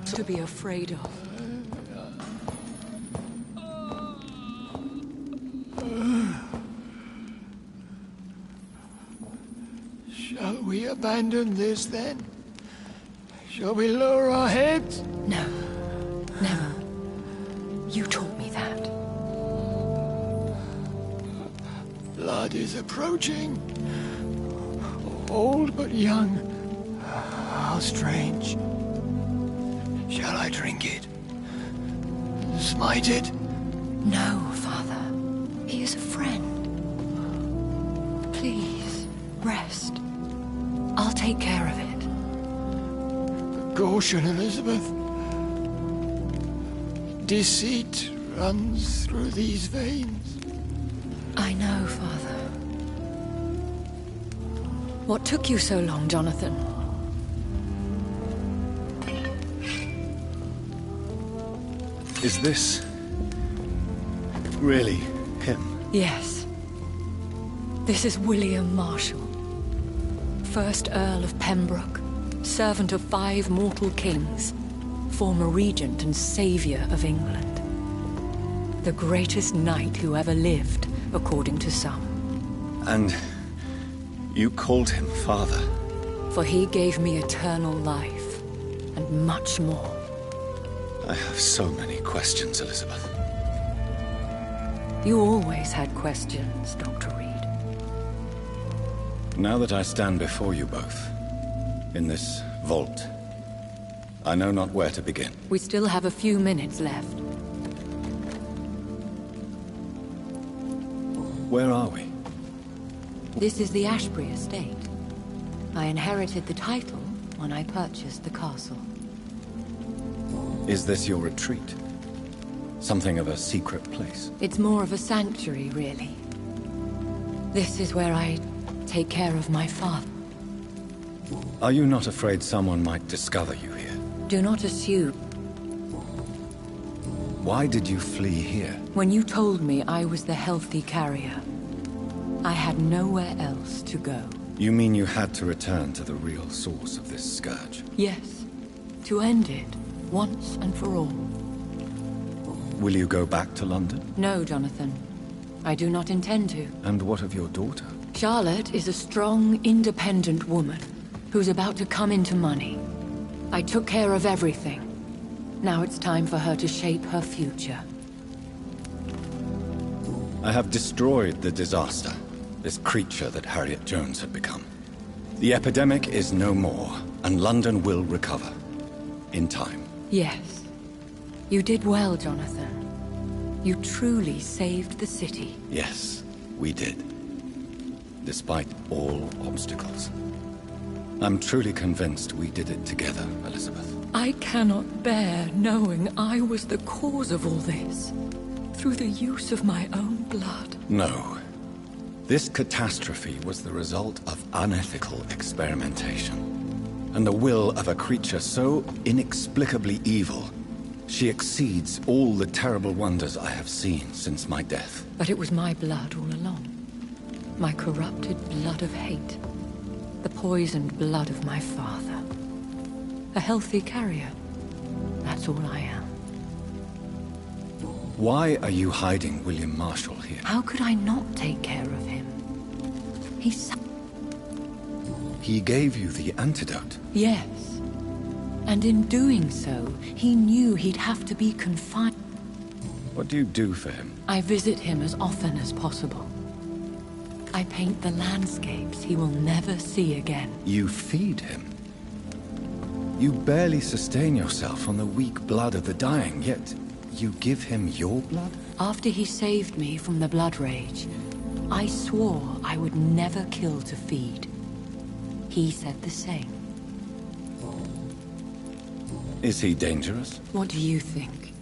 to be afraid of. Shall we abandon this then? Shall we lower our heads? No. Never. You taught me that. Blood is approaching. Old but young. How strange. Shall I drink it? Smite it? No, Father. He is a friend. Please, rest. I'll take care of it. Caution, Elizabeth. Deceit runs through these veins. I know, Father. What took you so long, Jonathan? Is this really him? Yes. This is William Marshall, 1st Earl of Pembroke, servant of 5 mortal kings, former regent and saviour of England. The greatest knight who ever lived, according to some. And you called him father? For he gave me eternal life, and much more. I have so many questions, Elizabeth. You always had questions, Dr. Reed. Now that I stand before you both, in this vault, I know not where to begin. We still have a few minutes left. Where are we? This is the Ashbury estate. I inherited the title when I purchased the castle. Is this your retreat? Something of a secret place? It's more of a sanctuary, really. This is where I take care of my father. Are you not afraid someone might discover you here? Do not assume. Why did you flee here? When you told me I was the healthy carrier, I had nowhere else to go. You mean you had to return to the real source of this scourge? Yes. To end it, once and for all. Will you go back to London? No, Jonathan. I do not intend to. And what of your daughter? Charlotte is a strong, independent woman who's about to come into money. I took care of everything. Now it's time for her to shape her future. I have destroyed the disaster, this creature that Harriet Jones had become. The epidemic is no more, and London will recover. In time. Yes. You did well, Jonathan. You truly saved the city. Yes, we did. Despite all obstacles. I'm truly convinced we did it together, Elizabeth. I cannot bear knowing I was the cause of all this. Through the use of my own blood. No. This catastrophe was the result of unethical experimentation. And the will of a creature so inexplicably evil, she exceeds all the terrible wonders I have seen since my death. But it was my blood all along. My corrupted blood of hate. The poisoned blood of my father. A healthy carrier. That's all I am. Why are you hiding William Marshall here? How could I not take care of him? He gave you the antidote. Yes. And in doing so, he knew he'd have to be confined. What do you do for him? I visit him as often as possible. I paint the landscapes he will never see again. You feed him? You barely sustain yourself on the weak blood of the dying, yet you give him your blood? After he saved me from the blood rage, I swore I would never kill to feed. He said the same. Is he dangerous? What do you think?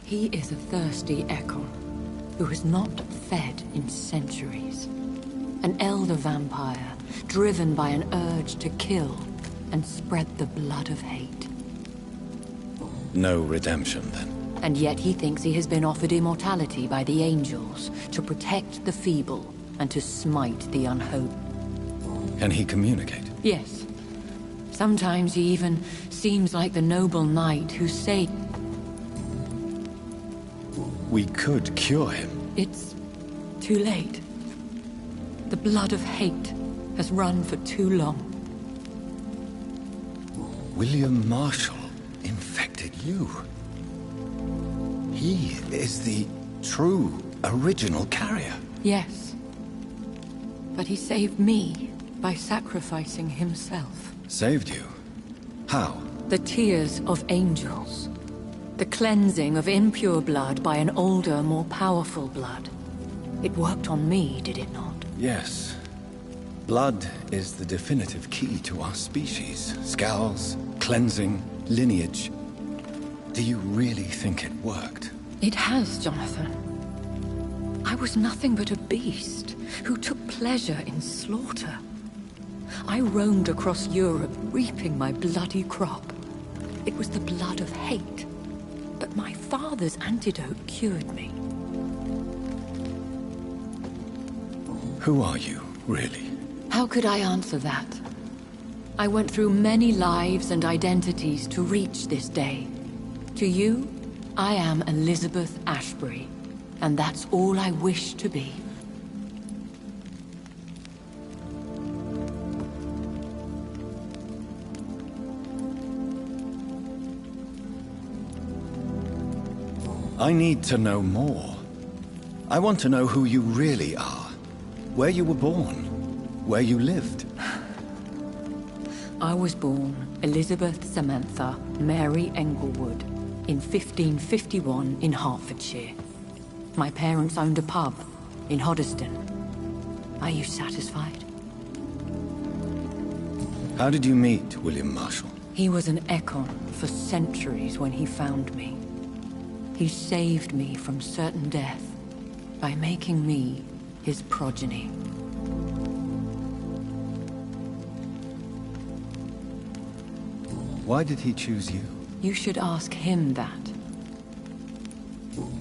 He is a thirsty echo who has not fed in centuries. An elder vampire, driven by an urge to kill and spread the blood of hate. No redemption, then. And yet he thinks he has been offered immortality by the angels to protect the feeble and to smite the unholy. Can he communicate? Yes. Sometimes he even seems like the noble knight who saved. We could cure him. It's too late. The blood of hate has run for too long. William Marshall infected you. He is the true, original carrier. Yes. But he saved me by sacrificing himself. Saved you? How? The tears of angels. The cleansing of impure blood by an older, more powerful blood. It worked on me, did it not? Yes. Blood is the definitive key to our species. Scowls, cleansing, lineage. Do you really think it worked? It has, Jonathan. I was nothing but a beast who took pleasure in slaughter. I roamed across Europe, reaping my bloody crop. It was the blood of hate. But my father's antidote cured me. Who are you, really? How could I answer that? I went through many lives and identities to reach this day. To you, I am Elizabeth Ashbury, and that's all I wish to be. I need to know more. I want to know who you really are. Where you were born. Where you lived. I was born Elizabeth Samantha Mary Englewood in 1551 in Hertfordshire. My parents owned a pub in Hoddesdon. Are you satisfied? How did you meet William Marshall? He was an Econ for centuries when he found me. He saved me from certain death by making me his progeny. Why did he choose you? You should ask him that.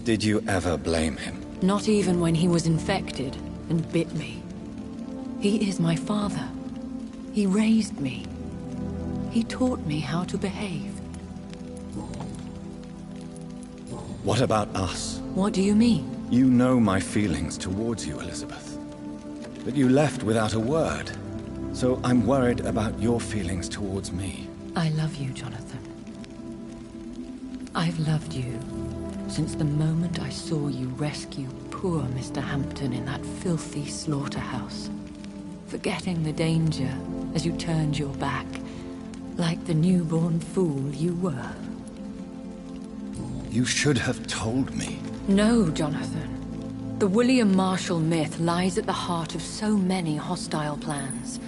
Did you ever blame him? Not even when he was infected and bit me. He is my father. He raised me. He taught me how to behave. What about us? What do you mean? You know my feelings towards you, Elizabeth. But you left without a word. So I'm worried about your feelings towards me. I love you, Jonathan. I've loved you since the moment I saw you rescue poor Mr. Hampton in that filthy slaughterhouse. forgetting the danger as you turned your back, like the newborn fool you were. You should have told me. No, Jonathan. The William Marshall myth lies at the heart of so many hostile plans.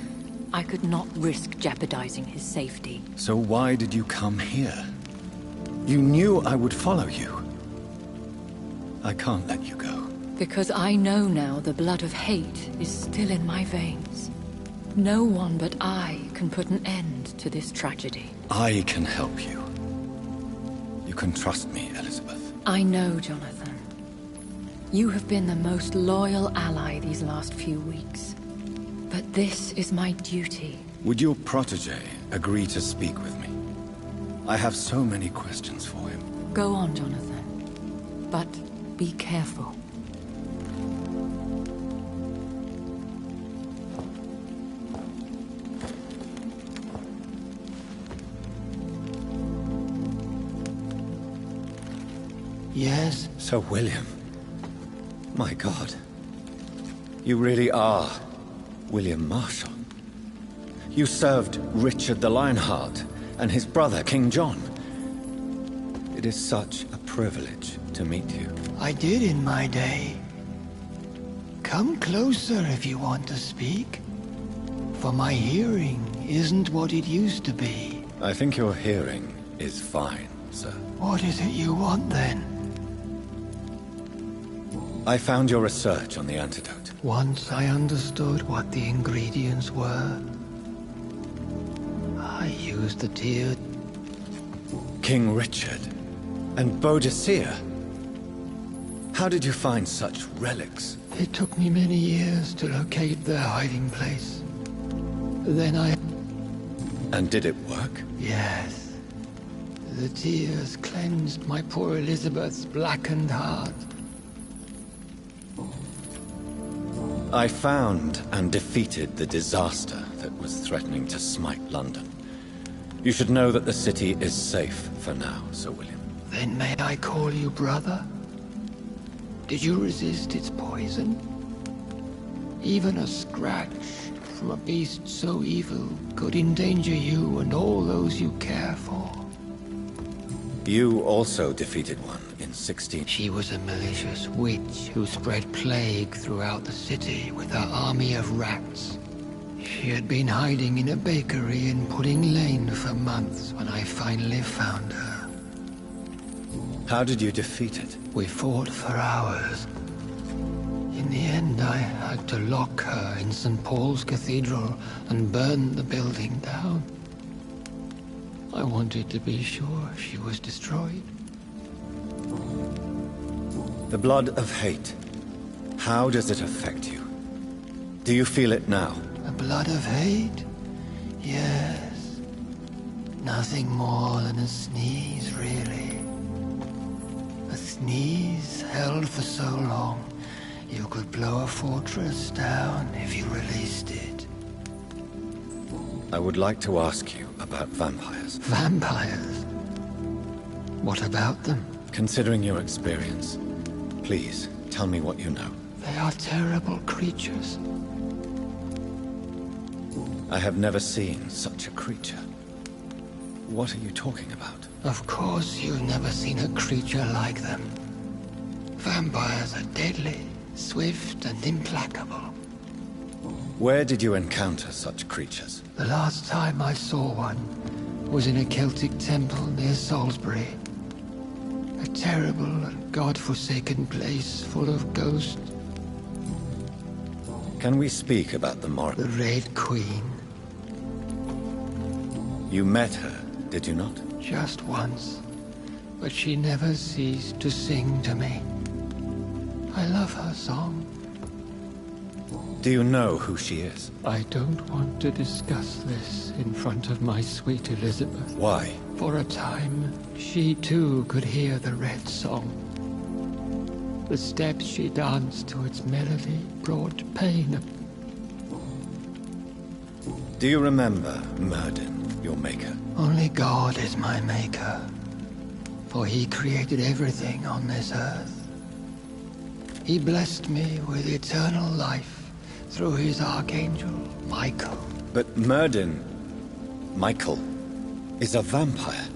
I could not risk jeopardizing his safety. So why did you come here? You knew I would follow you. I can't let you go. Because I know now the blood of hate is still in my veins. No one but I can put an end to this tragedy. I can help you. You can trust me, Elizabeth. I know, Jonathan. You have been the most loyal ally these last few weeks. But this is my duty. Would your protege agree to speak with me? I have so many questions for him. Go on, Jonathan. But be careful. Yes? Sir William. My God. You really are William Marshall. You served Richard the Lionheart and his brother, King John. It is such a privilege to meet you. I did in my day. Come closer if you want to speak. For my hearing isn't what it used to be. I think your hearing is fine, sir. What is it you want then? I found your research on the antidote. Once I understood what the ingredients were, I used the tear. King Richard and Boadicea. How did you find such relics? It took me many years to locate their hiding place. Then I... And did it work? Yes. The tears cleansed my poor Elizabeth's blackened heart. I found and defeated the disaster that was threatening to smite London. You should know that the city is safe for now, Sir William. Then may I call you brother? Did you resist its poison? Even a scratch from a beast so evil could endanger you and all those you care for. You also defeated one in 16... She was a malicious witch who spread plague throughout the city with her army of rats. She had been hiding in a bakery in Pudding Lane for months when I finally found her. How did you defeat it? We fought for hours. In the end, I had to lock her in St. Paul's Cathedral and burn the building down. I wanted to be sure she was destroyed. The blood of hate. How does it affect you? Do you feel it now? The blood of hate? Yes. Nothing more than a sneeze, really. A sneeze held for so long, you could blow a fortress down if you released it. I would like to ask you about vampires. Vampires? What about them? Considering your experience, please tell me what you know. They are terrible creatures. I have never seen such a creature. What are you talking about? Of course you've never seen a creature like them. Vampires are deadly, swift and implacable. Where did you encounter such creatures? The last time I saw one was in a Celtic temple near Salisbury. A terrible and god-forsaken place full of ghosts. Can we speak about the The Red Queen. You met her, did you not? Just once. But she never ceased to sing to me. I love her song. Do you know who she is? I don't want to discuss this in front of my sweet Elizabeth. Why? For a time, she too could hear the Red Song. The steps she danced to its melody brought pain. Do you remember Myrddin, your maker? Only God is my maker, for he created everything on this earth. He blessed me with eternal life, through his archangel, Michael. But Michael, is a vampire.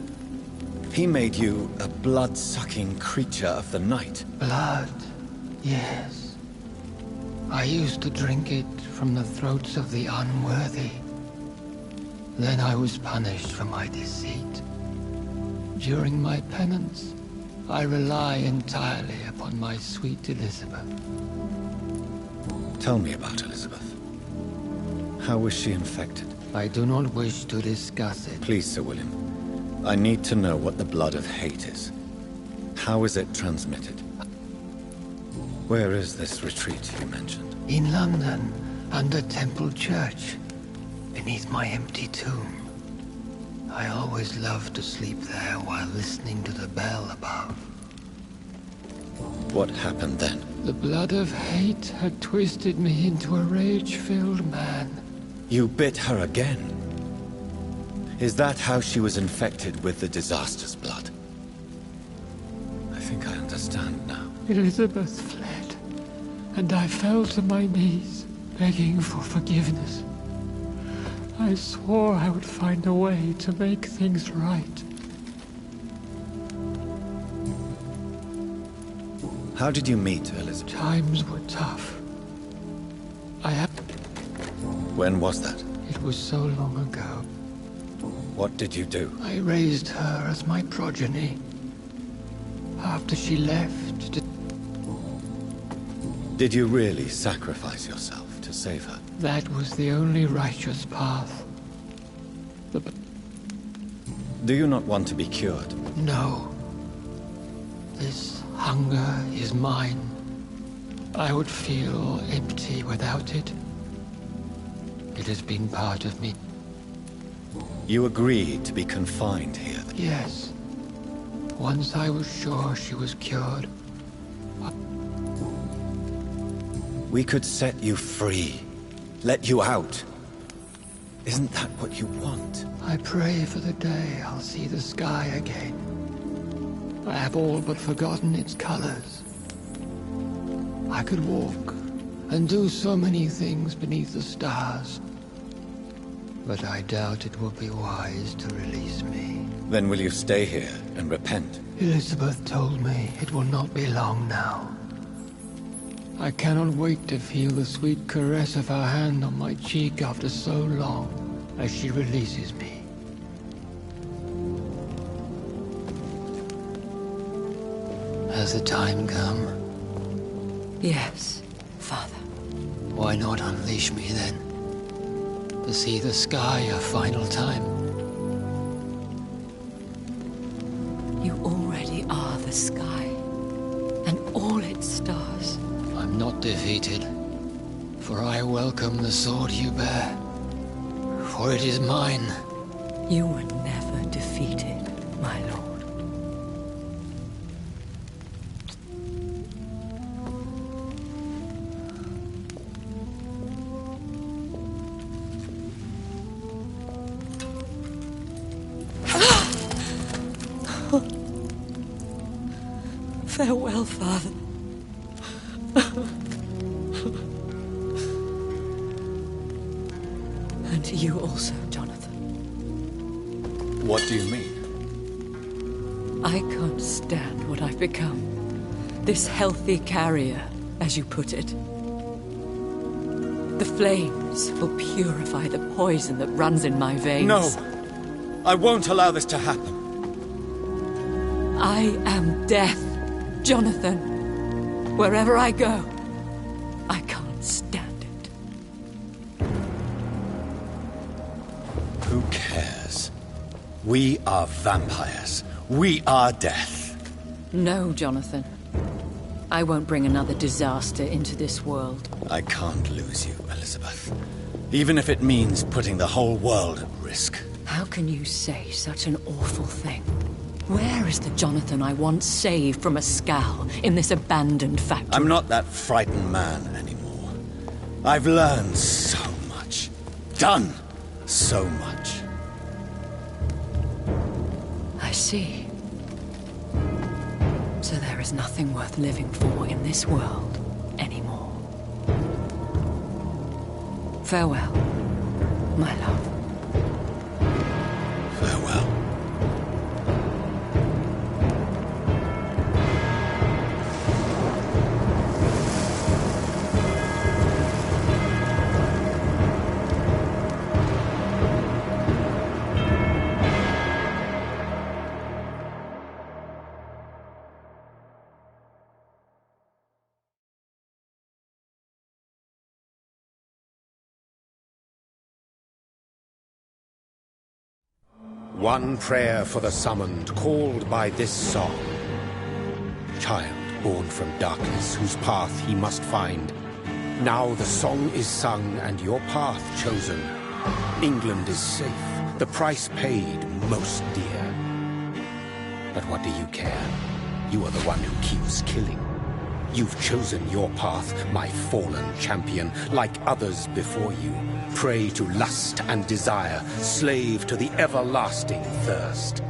He made you a blood-sucking creature of the night. Blood, yes. I used to drink it from the throats of the unworthy. Then I was punished for my deceit. During my penance, I rely entirely upon my sweet Elizabeth. Tell me about Elizabeth. How was she infected? I do not wish to discuss it. Please, Sir William. I need to know what the blood of hate is. How is it transmitted? Where is this retreat you mentioned? In London, under Temple Church, beneath my empty tomb. I always loved to sleep there while listening to the bell above. What happened then? The blood of hate had twisted me into a rage-filled man. You bit her again? Is that how she was infected with the disaster's blood? I think I understand now. Elizabeth fled, and I fell to my knees, begging for forgiveness. I swore I would find a way to make things right. How did you meet Elizabeth? Times were tough. When was that? It was so long ago. What did you do? I raised her as my progeny. After she left... Did you really sacrifice yourself to save her? That was the only righteous path. Do you not want to be cured? No. This hunger is mine. I would feel empty without it. It has been part of me. You agreed to be confined here? Yes. Once I was sure she was cured. We could set you free. Let you out. Isn't that what you want? I pray for the day I'll see the sky again. I have all but forgotten its colors. I could walk and do so many things beneath the stars. But I doubt it will be wise to release me. Then will you stay here and repent? Elizabeth told me it will not be long now. I cannot wait to feel the sweet caress of her hand on my cheek after so long, as she releases me. Has the time come? Yes, Father. Why not unleash me then? To see the sky a final time. You already are the sky, and all its stars. I'm not defeated, for I welcome the sword you bear, for it is mine. You were never defeated, my lord. Farewell, Father. And to you also, Jonathan. What do you mean? I can't stand what I've become. This healthy carrier, as you put it. The flames will purify the poison that runs in my veins. No! I won't allow this to happen. I am death, Jonathan. Wherever I go, I can't stand it. Who cares? We are vampires. We are death. No, Jonathan. I won't bring another disaster into this world. I can't lose you, Elizabeth. Even if it means putting the whole world at risk. How can you say such an awful thing? Where is the Jonathan I once saved from a scowl in this abandoned factory? I'm not that frightened man anymore. I've learned so much. Done so much. I see. So there is nothing worth living for in this world anymore. Farewell, my love. Farewell. One prayer for the summoned, called by this song. Child born from darkness, whose path he must find. Now the song is sung and your path chosen. England is safe, the price paid most dear. But what do you care? You are the one who keeps killing. You've chosen your path, my fallen champion, like others before you. Prey to lust and desire, slave to the everlasting thirst.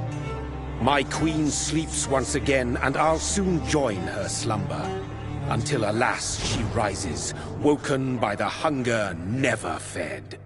My queen sleeps once again, and I'll soon join her slumber. Until, alas, she rises, woken by the hunger never fed.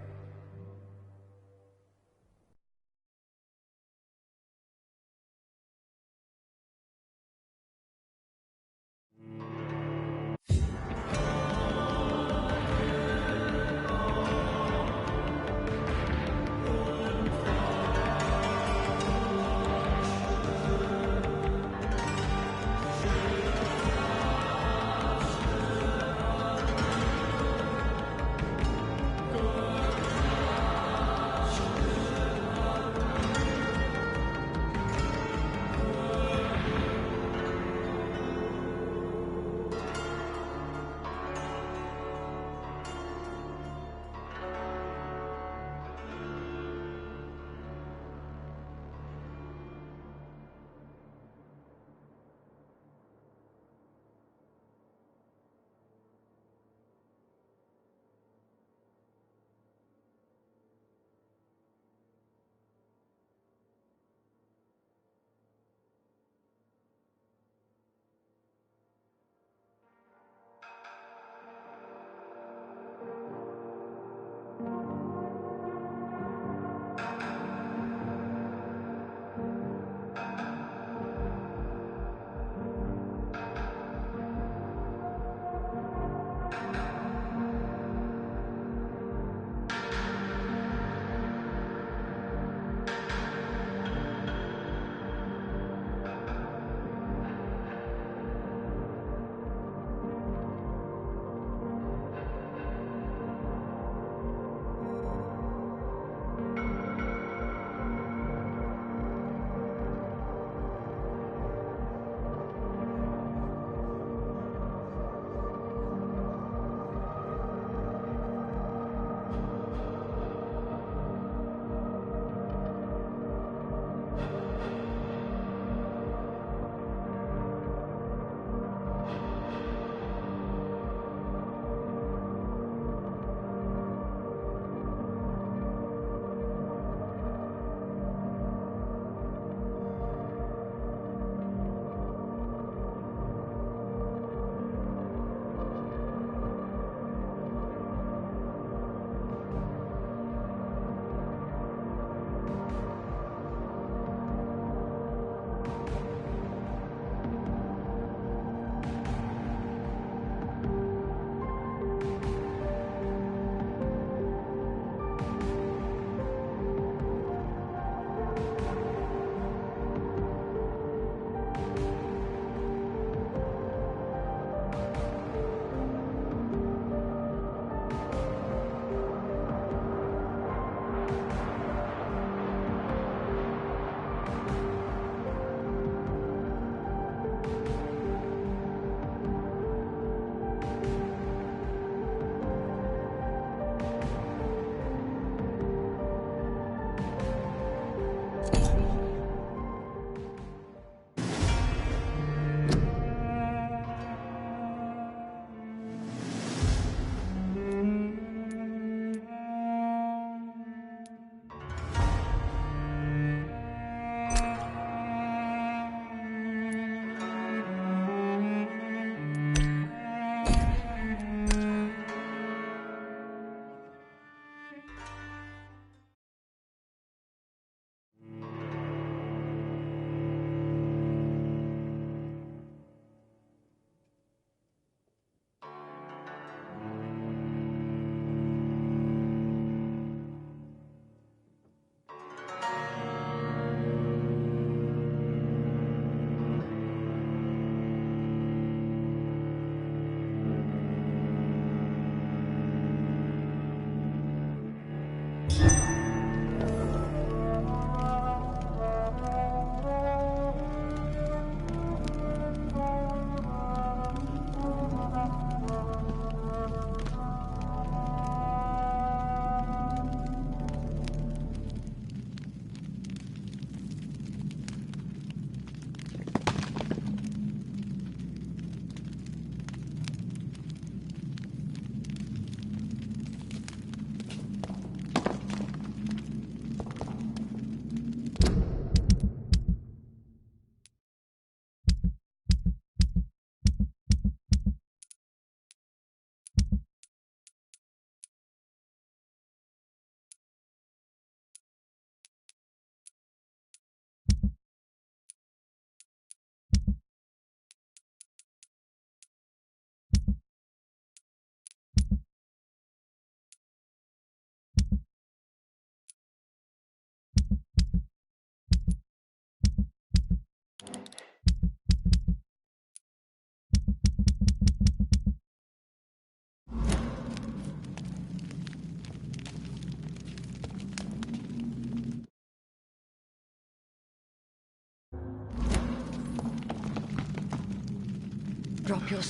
drop your...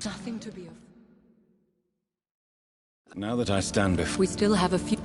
Nothing to be of. Now that I stand before... We still have a few...